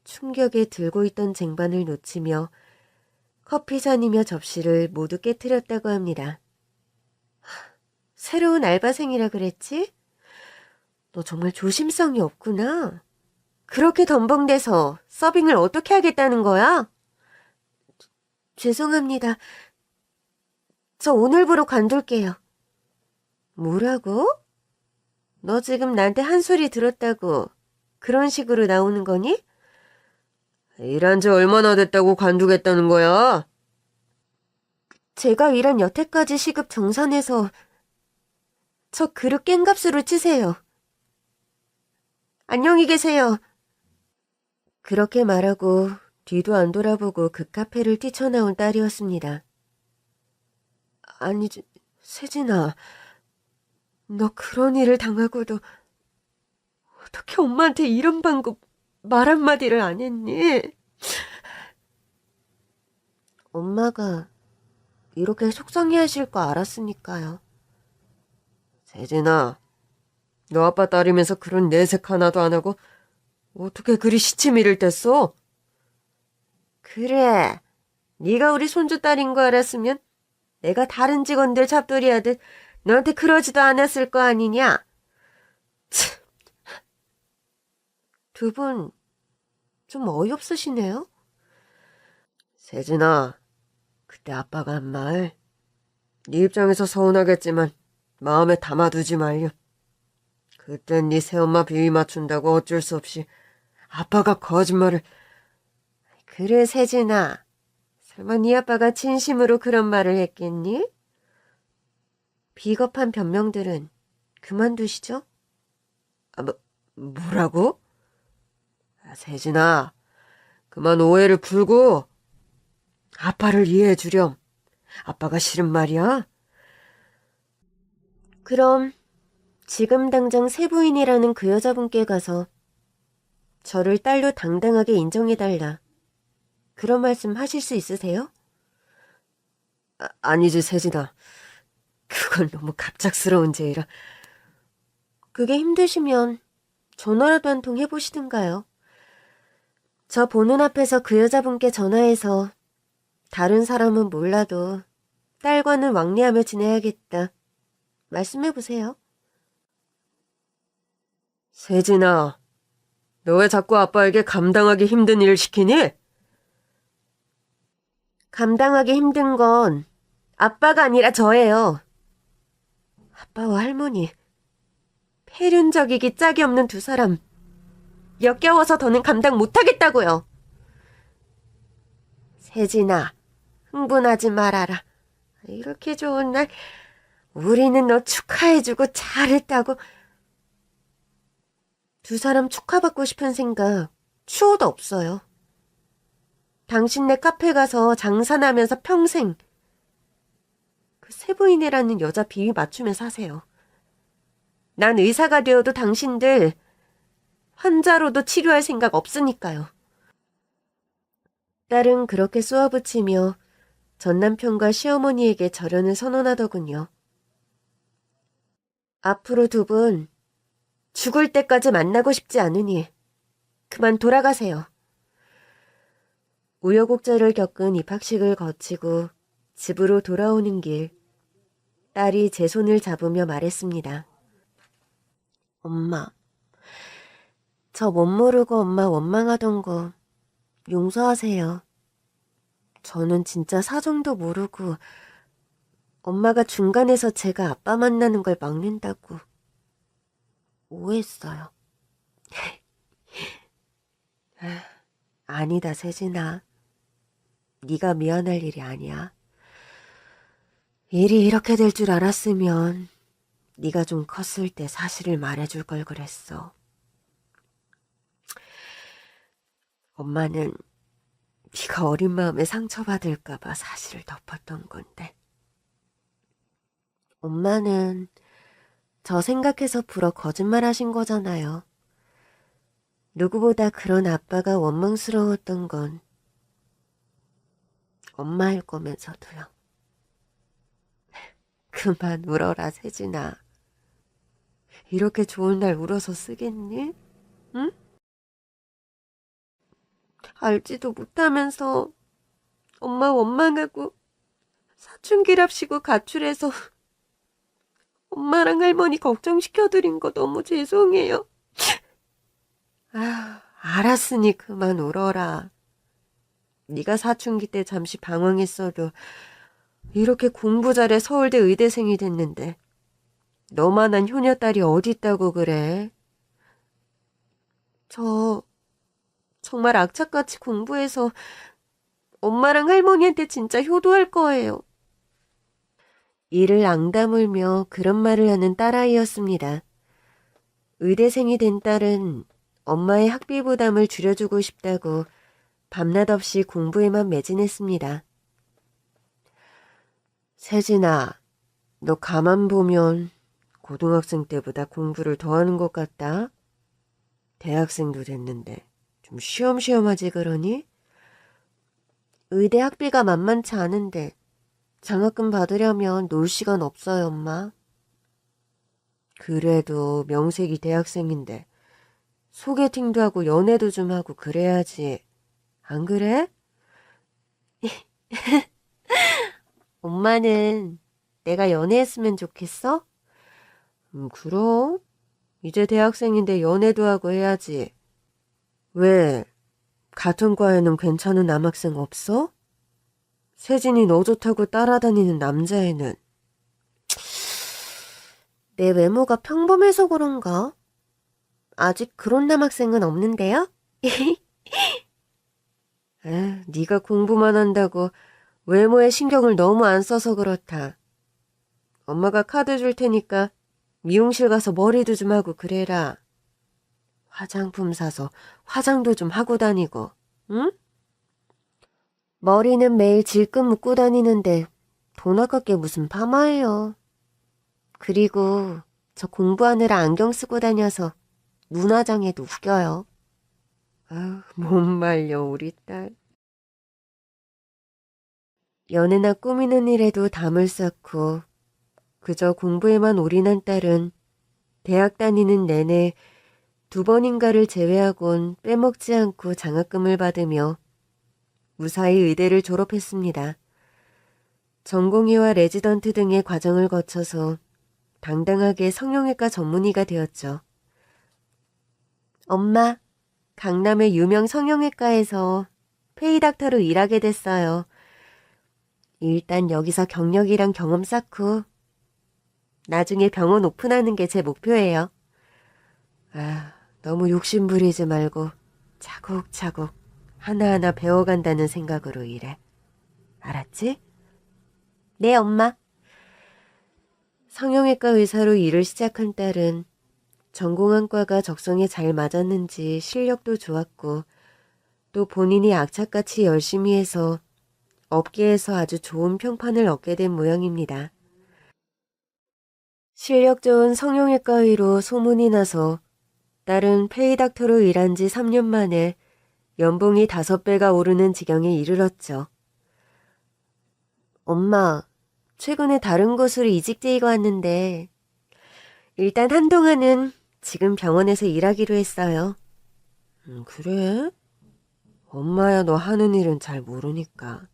Speaker 1: 충격에 들고 있던 쟁반을 놓치며 커피잔이며 접시를 모두 깨트렸다고 합니다. 새로운 알바생이라 그랬지? 너 정말 조심성이 없구나. 그렇게 덤벙대서 서빙을 어떻게 하겠다는 거야? 죄송합니다. 저 오늘부로 관둘게요. 뭐라고? 너 지금 나한테 한 소리 들었다고 그런 식으로 나오는 거니? 일한 지 얼마나 됐다고 관두겠다는 거야? 제가 일한 여태까지 시급 정산해서 저 그릇 깬값으로 치세요. 안녕히 계세요. 그렇게 말하고 뒤도 안 돌아보고 그 카페를 뛰쳐나온 딸이었습니다. 아니, 세진아, 너 그런 일을 당하고도 어떻게 엄마한테 이런 방금 말 한마디를 안 했니? 엄마가 이렇게 속상해하실 거 알았으니까요. 세진아, 너 아빠 딸이면서 그런 내색 하나도 안 하고 어떻게 그리 시치미를 뗐어? 그래, 네가 우리 손주 딸인 거 알았으면 내가 다른 직원들 잡돌이하듯 너한테 그러지도 않았을 거 아니냐? 두 분 좀 어이없으시네요? 세진아, 그때 아빠가 한 말, 네 입장에서 서운하겠지만 마음에 담아두지 말려. 그땐 네 새엄마 비위 맞춘다고 어쩔 수 없이 아빠가 거짓말을. 그래, 세진아. 설마 네 아빠가 진심으로 그런 말을 했겠니? 비겁한 변명들은 그만두시죠? 뭐라고? 세진아, 그만 오해를 풀고 아빠를 이해해 주렴. 아빠가 싫은 말이야? 그럼 지금 당장 세부인이라는 그 여자분께 가서 저를 딸로 당당하게 인정해달라. 그런 말씀 하실 수 있으세요? 아니지, 세진아. 그건 너무 갑작스러운 제의라. 그게 힘드시면 전화라도 한 통 해보시든가요. 저 보는 앞에서 그 여자분께 전화해서 다른 사람은 몰라도 딸과는 왕래하며 지내야겠다. 말씀해보세요. 세진아, 너 왜 자꾸 아빠에게 감당하기 힘든 일을 시키니? 감당하기 힘든 건 아빠가 아니라 저예요. 아빠와 할머니, 폐륜적이기 짝이 없는 두 사람, 역겨워서 더는 감당 못하겠다고요. 세진아, 흥분하지 말아라. 이렇게 좋은 날 우리는 너 축하해주고 잘했다고. 두 사람 축하받고 싶은 생각 추호도 없어요. 당신네 카페 가서 장사하면서 평생 그 세부인이라는 여자 비위 맞추며 사세요. 난 의사가 되어도 당신들 환자로도 치료할 생각 없으니까요. 딸은 그렇게 쏘아붙이며 전남편과 시어머니에게 절연을 선언하더군요. 앞으로 두 분 죽을 때까지 만나고 싶지 않으니 그만 돌아가세요. 우여곡절을 겪은 입학식을 거치고 집으로 돌아오는 길, 딸이 제 손을 잡으며 말했습니다. 엄마, 저 못 모르고 엄마 원망하던 거 용서하세요. 저는 진짜 사정도 모르고 엄마가 중간에서 제가 아빠 만나는 걸 막는다고 오해했어요. 아니다, 세진아. 네가 미안할 일이 아니야. 일이 이렇게 될 줄 알았으면 네가 좀 컸을 때 사실을 말해줄 걸 그랬어. 엄마는 네가 어린 마음에 상처받을까 봐 사실을 덮었던 건데. 엄마는 저 생각해서 불어 거짓말하신 거잖아요. 누구보다 그런 아빠가 원망스러웠던 건 엄마일 거면서도요. 그만 울어라, 세진아. 이렇게 좋은 날 울어서 쓰겠니? 응? 알지도 못하면서 엄마 원망하고 사춘기랍시고 가출해서 엄마랑 할머니 걱정시켜드린 거 너무 죄송해요. 알았으니 그만 울어라. 네가 사춘기 때 잠시 방황했어도 이렇게 공부 잘해 서울대 의대생이 됐는데 너만한 효녀딸이 어디 있다고 그래? 저 정말 악착같이 공부해서 엄마랑 할머니한테 진짜 효도할 거예요. 이를 앙다물며 그런 말을 하는 딸아이였습니다. 의대생이 된 딸은 엄마의 학비 부담을 줄여주고 싶다고 밤낮 없이 공부에만 매진했습니다. 세진아, 너 가만 보면 고등학생 때보다 공부를 더 하는 것 같다. 대학생도 됐는데 좀 쉬엄쉬엄 하지 그러니? 의대 학비가 만만치 않은데 장학금 받으려면 놀 시간 없어요, 엄마. 그래도 명색이 대학생인데 소개팅도 하고 연애도 좀 하고 그래야지. 안 그래? 엄마는 내가 연애했으면 좋겠어? 그럼. 이제 대학생인데 연애도 하고 해야지. 왜? 같은 과에는 괜찮은 남학생 없어? 세진이 너 좋다고 따라다니는 남자애는. 내 외모가 평범해서 그런가? 아직 그런 남학생은 없는데요? 네가 공부만 한다고 외모에 신경을 너무 안 써서 그렇다. 엄마가 카드 줄 테니까 미용실 가서 머리도 좀 하고 그래라. 화장품 사서 화장도 좀 하고 다니고, 응? 머리는 매일 질끈 묶고 다니는데 돈 아깝게 무슨 파마예요. 그리고 저 공부하느라 안경 쓰고 다녀서 눈화장해도 웃겨요. 못 말려 우리 딸. 연애나 꾸미는 일에도 담을 쌓고 그저 공부에만 올인한 딸은 대학 다니는 내내 2번인가를 제외하곤 빼먹지 않고 장학금을 받으며 무사히 의대를 졸업했습니다. 전공의와 레지던트 등의 과정을 거쳐서 당당하게 성형외과 전문의가 되었죠. 엄마, 강남의 유명 성형외과에서 페이닥터로 일하게 됐어요. 일단 여기서 경력이랑 경험 쌓고 나중에 병원 오픈하는 게 제 목표예요. 너무 욕심 부리지 말고 차곡차곡 하나하나 배워간다는 생각으로 일해. 알았지? 네, 엄마. 성형외과 의사로 일을 시작한 딸은 전공한 과가 적성에 잘 맞았는지 실력도 좋았고 또 본인이 악착같이 열심히 해서 업계에서 아주 좋은 평판을 얻게 된 모양입니다. 실력 좋은 성형외과 의로 소문이 나서 딸은 페이닥터로 일한 지 3년 만에 연봉이 5배가 오르는 지경에 이르렀죠. 엄마, 최근에 다른 곳으로 이직 제의가 왔는데 일단 한동안은 지금 병원에서 일하기로 했어요. 그래? 엄마야 너 하는 일은 잘 모르니까.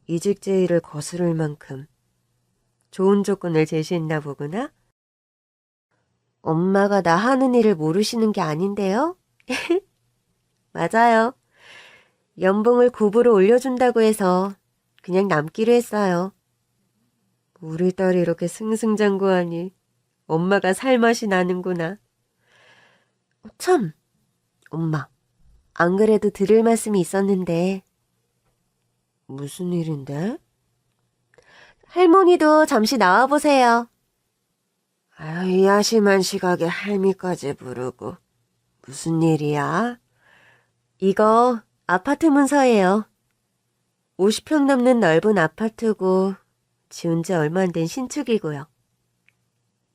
Speaker 1: 이직 제의를 거스를 만큼 좋은 조건을 제시했나 보구나? 엄마가 나 하는 일을 모르시는 게 아닌데요? 맞아요. 연봉을 9% 올려준다고 해서 그냥 남기로 했어요. 우리 딸이 이렇게 승승장구하니 엄마가 살맛이 나는구나. 참, 엄마. 안 그래도 들을 말씀이 있었는데. 무슨 일인데? 할머니도 잠시 나와보세요. 이 야심한 시각에 할미까지 부르고. 무슨 일이야? 이거 아파트 문서예요. 50평 넘는 넓은 아파트고 지은 지 얼마 안 된 신축이고요.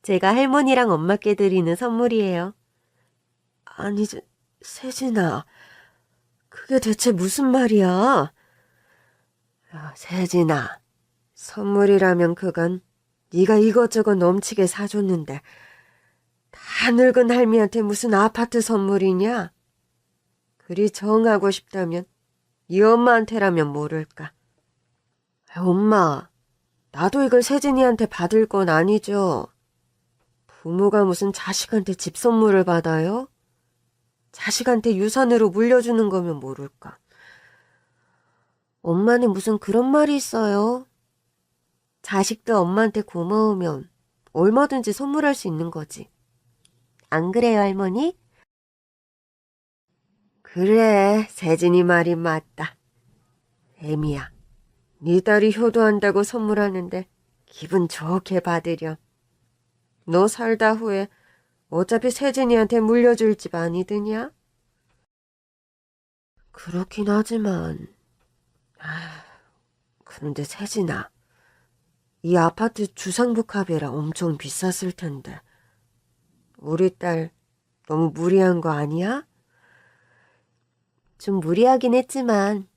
Speaker 1: 제가 할머니랑 엄마께 드리는 선물이에요. 아니, 세진아. 그게 대체 무슨 말이야? 세진아. 선물이라면 그건 네가 이것저것 넘치게 사줬는데 다 늙은 할미한테 무슨 아파트 선물이냐? 그리 정하고 싶다면 네 엄마한테라면 모를까. 엄마, 나도 이걸 세진이한테 받을 건 아니죠. 부모가 무슨 자식한테 집 선물을 받아요? 자식한테 유산으로 물려주는 거면 모를까. 엄마는 무슨 그런 말이 있어요. 자식도 엄마한테 고마우면 얼마든지 선물할 수 있는 거지. 안 그래요, 할머니? 그래, 세진이 말이 맞다. 애미야, 네 딸이 효도한다고 선물하는데 기분 좋게 받으렴. 너 살다 후에 어차피 세진이한테 물려줄 집 아니드냐? 그렇긴 하지만... 그런데 세진아, 이 아파트 주상복합이라 엄청 비쌌을 텐데 우리 딸 너무 무리한 거 아니야? 좀 무리하긴 했지만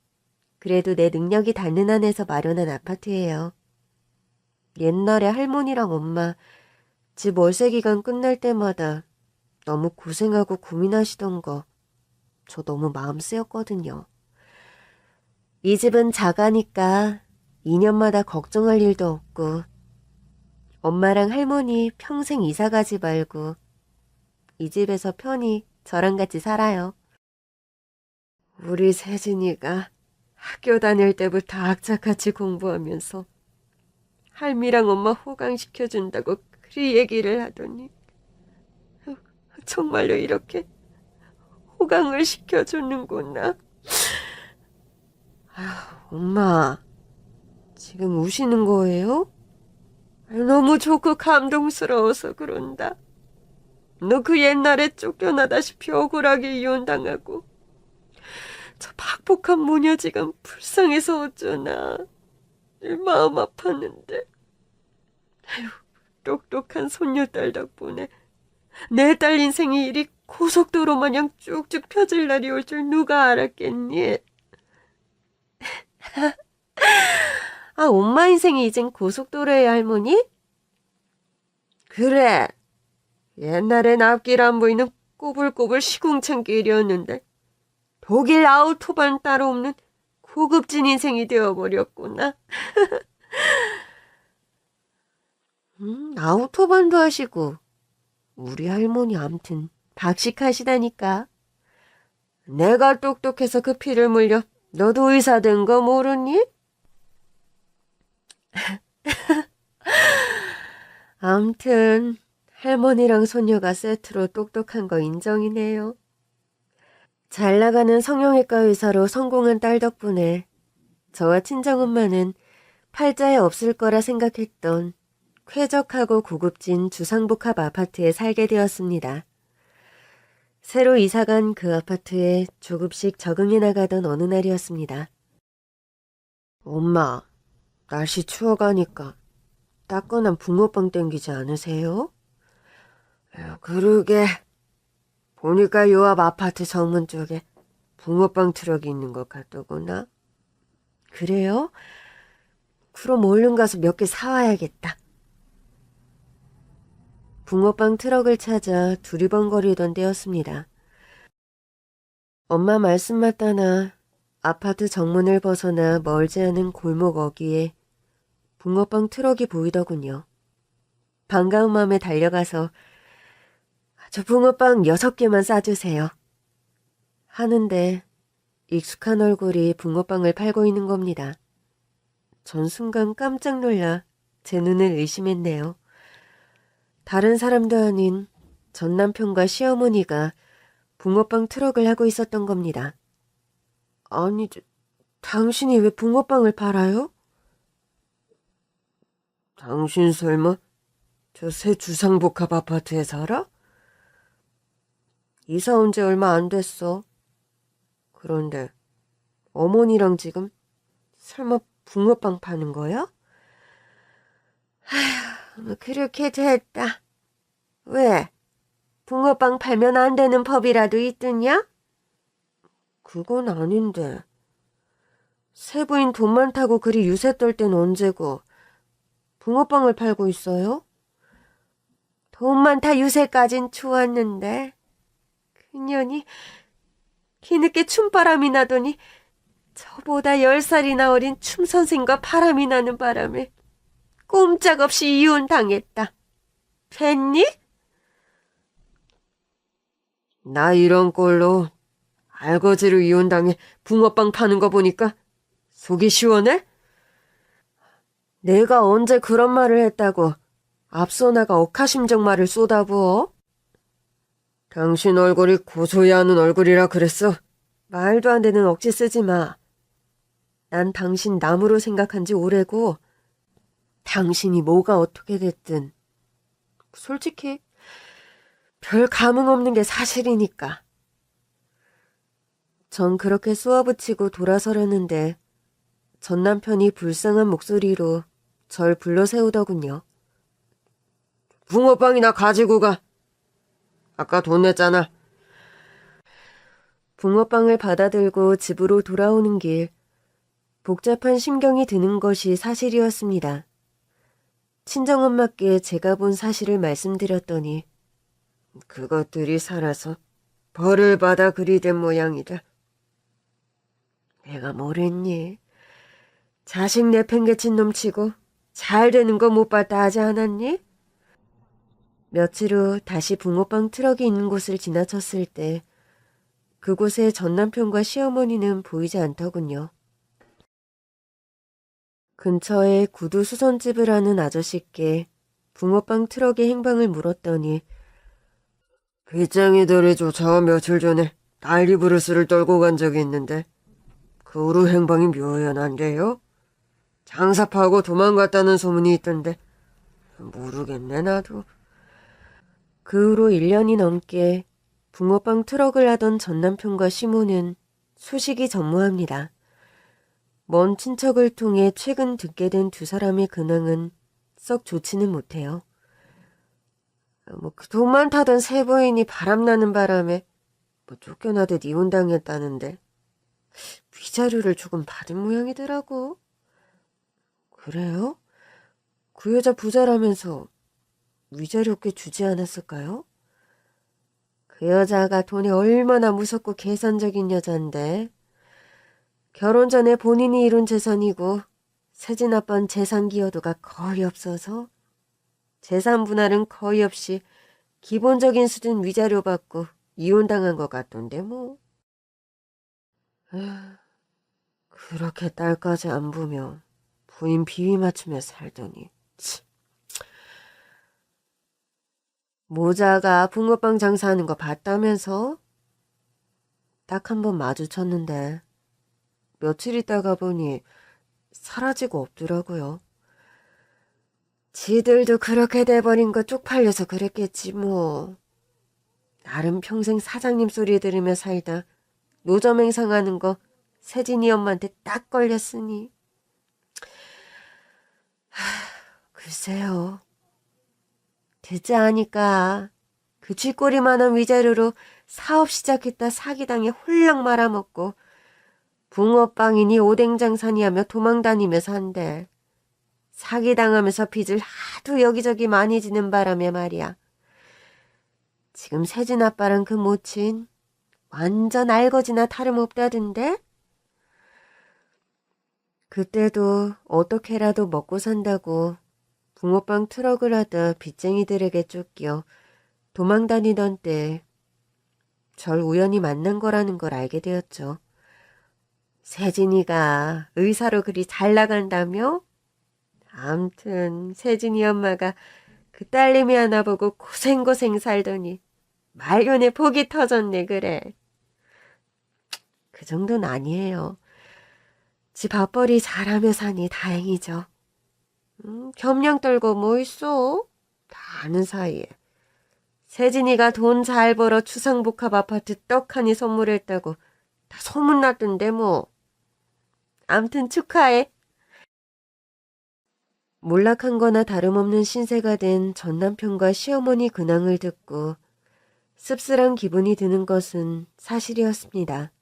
Speaker 1: 그래도 내 능력이 닿는 한에서 마련한 아파트예요. 옛날에 할머니랑 엄마 집 월세 기간 끝날 때마다 너무 고생하고 고민하시던 거 저 너무 마음 쓰였거든요. 이 집은 작아니까 2년마다 걱정할 일도 없고 엄마랑 할머니 평생 이사 가지 말고 이 집에서 편히 저랑 같이 살아요. 우리 세진이가 학교 다닐 때부터 악착같이 공부하면서 할미랑 엄마 호강시켜준다고 그리 얘기를 하더니 정말로 이렇게 호강을 시켜주는구나. 엄마, 지금 우시는 거예요? 너무 좋고 감동스러워서 그런다. 너 그 옛날에 쫓겨나다시피 억울하게 이혼당하고 저 팍폭한 모녀지간 불쌍해서 어쩌나 마음 아팠는데 아휴, 똑똑한 손녀딸 덕분에 내 딸 인생이 이리 고속도로 마냥 쭉쭉 펴질 날이 올 줄 누가 알았겠니? 엄마 인생이 이젠 고속도로예요, 할머니? 그래. 옛날엔 앞길 안 보이는 꼬불꼬불 시궁창 길이었는데 독일 아우토반 따로 없는 고급진 인생이 되어버렸구나. 아우토반도 하시고 우리 할머니 암튼 박식하시다니까. 내가 똑똑해서 그 피를 물려 너도 의사 된 거 모르니? 암튼 할머니랑 손녀가 세트로 똑똑한 거 인정이네요. 잘 나가는 성형외과 의사로 성공한 딸 덕분에 저와 친정엄마는 팔자에 없을 거라 생각했던 쾌적하고 고급진 주상복합 아파트에 살게 되었습니다. 새로 이사간 그 아파트에 조금씩 적응해 나가던 어느 날이었습니다. 엄마, 날씨 추워가니까 따끈한 붕어빵 땡기지 않으세요? 그러게. 보니까 요 앞 아파트 정문 쪽에 붕어빵 트럭이 있는 것 같더구나. 그래요? 그럼 얼른 가서 몇 개 사와야겠다. 붕어빵 트럭을 찾아 두리번거리던 때였습니다. 엄마 말씀 맞다나 아파트 정문을 벗어나 멀지 않은 골목 어귀에 붕어빵 트럭이 보이더군요. 반가운 마음에 달려가서 저 붕어빵 6개만 싸주세요. 하는데 익숙한 얼굴이 붕어빵을 팔고 있는 겁니다. 전 순간 깜짝 놀라 제 눈을 의심했네요. 다른 사람도 아닌 전 남편과 시어머니가 붕어빵 트럭을 하고 있었던 겁니다. 아니, 당신이 왜 붕어빵을 팔아요? 당신 설마 저 새 주상복합 아파트에 살아? 이사 온 지 얼마 안 됐어. 그런데 어머니랑 지금 설마 붕어빵 파는 거야? 아휴, 그렇게 됐다. 왜? 붕어빵 팔면 안 되는 법이라도 있더냐? 그건 아닌데. 새 부인 돈 많다고 그리 유세 떨 땐 언제고 붕어빵을 팔고 있어요? 돈 많다 유세까진 좋았는데 그년이 뒤늦게 춤바람이 나더니 저보다 10살이나 어린 춤선생과 바람이 나는 바람에 꼼짝없이 이혼당했다. 뵀니? 나 이런 꼴로 알거지로 이혼당해 붕어빵 파는 거 보니까 속이 시원해? 내가 언제 그런 말을 했다고 앞서 나가 억하심정 말을 쏟아부어? 당신 얼굴이 고소해 하는 얼굴이라 그랬어. 말도 안 되는 억지 쓰지 마. 난 당신 남으로 생각한 지 오래고 당신이 뭐가 어떻게 됐든 솔직히 별 감흥 없는 게 사실이니까. 전 그렇게 쏘아붙이고 돌아서려는데 전 남편이 불쌍한 목소리로 절 불러 세우더군요. 붕어빵이나 가지고 가. 아까 돈 냈잖아. 붕어빵을 받아들고 집으로 돌아오는 길, 복잡한 심경이 드는 것이 사실이었습니다. 친정엄마께 제가 본 사실을 말씀드렸더니 그것들이 살아서 벌을 받아 그리 된 모양이다. 내가 뭐랬니? 자식 내팽개친 놈치고 잘 되는 거 못 봤다 하지 않았니? 며칠 후 다시 붕어빵 트럭이 있는 곳을 지나쳤을 때 그곳에 전 남편과 시어머니는 보이지 않더군요. 근처에 구두 수선집을 하는 아저씨께 붕어빵 트럭의 행방을 물었더니 빗쟁이들이 쫓아와 며칠 전에 난리 부르스를 떨고 간 적이 있는데 그 후로 행방이 묘연한데요? 장사파하고 도망갔다는 소문이 있던데 모르겠네 나도. 그 후로 1년이 넘게 붕어빵 트럭을 하던 전 남편과 시모는 소식이 전무합니다. 먼 친척을 통해 최근 듣게 된 두 사람의 근황은 썩 좋지는 못해요. 그 돈만 타던 세 부인이 바람나는 바람에 쫓겨나듯 이혼당했다는데 위자료를 조금 받은 모양이더라고. 그래요? 그 여자 부자라면서 위자료 꽤 주지 않았을까요? 그 여자가 돈이 얼마나 무섭고 계산적인 여잔데 결혼 전에 본인이 이룬 재산이고 세진 아빠는 재산 기여도가 거의 없어서 재산 분할은 거의 없이 기본적인 수준 위자료 받고 이혼당한 것 같던데 뭐. 그렇게 딸까지 안 보며 부인 비위 맞추며 살더니 모자가 붕어빵 장사하는 거 봤다면서? 딱 한 번 마주쳤는데 며칠 있다가 보니 사라지고 없더라고요. 지들도 그렇게 돼버린 거 쪽팔려서 그랬겠지 뭐. 나름 평생 사장님 소리 들으며 살다 노점 행상하는 거 세진이 엄마한테 딱 걸렸으니. 글쎄요. 듣자 하니까 그 쥐꼬리만한 위자료로 사업 시작했다 사기당해 홀랑 말아먹고 붕어빵이니 오뎅장사니 하며 도망다니며 산대. 사기당하면서 빚을 하도 여기저기 많이 지는 바람에 말이야. 지금 세진 아빠랑 그 모친 완전 알거지나 다름없다던데? 그때도 어떻게라도 먹고 산다고 붕어빵 트럭을 하다 빚쟁이들에게 쫓겨 도망다니던 때 절 우연히 만난 거라는 걸 알게 되었죠. 세진이가 의사로 그리 잘 나간다며? 암튼 세진이 엄마가 그 딸내미 하나 보고 고생고생 살더니 말년에 복이 터졌네 그래. 그 정도는 아니에요. 지 밥벌이 잘하며 사니 다행이죠. 겸양 떨고 뭐 있어? 다 아는 사이에. 세진이가 돈 잘 벌어 추상복합 아파트 떡하니 선물했다고 다 소문났던데 뭐. 암튼 축하해. 몰락한 거나 다름없는 신세가 된 전 남편과 시어머니 근황을 듣고 씁쓸한 기분이 드는 것은 사실이었습니다.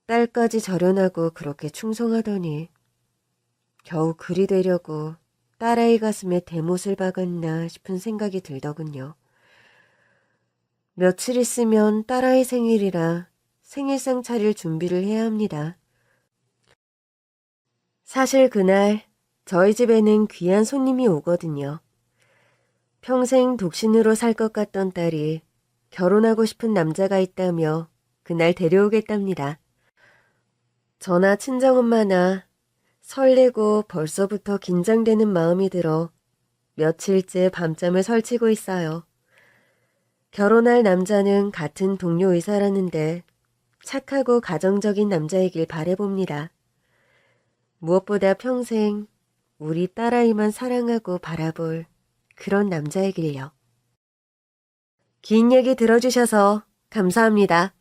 Speaker 1: 딸까지 절연하고 그렇게 충성하더니 겨우 그리 되려고 딸아이 가슴에 대못을 박았나 싶은 생각이 들더군요. 며칠 있으면 딸아이 생일이라 생일상 차릴 준비를 해야 합니다. 사실 그날 저희 집에는 귀한 손님이 오거든요. 평생 독신으로 살 것 같던 딸이 결혼하고 싶은 남자가 있다며 그날 데려오겠답니다. 저나 친정엄마나 설레고 벌써부터 긴장되는 마음이 들어 며칠째 밤잠을 설치고 있어요. 결혼할 남자는 같은 동료 의사라는데 착하고 가정적인 남자이길 바라봅니다. 무엇보다 평생 우리 딸아이만 사랑하고 바라볼 그런 남자이길요. 긴 얘기 들어주셔서 감사합니다.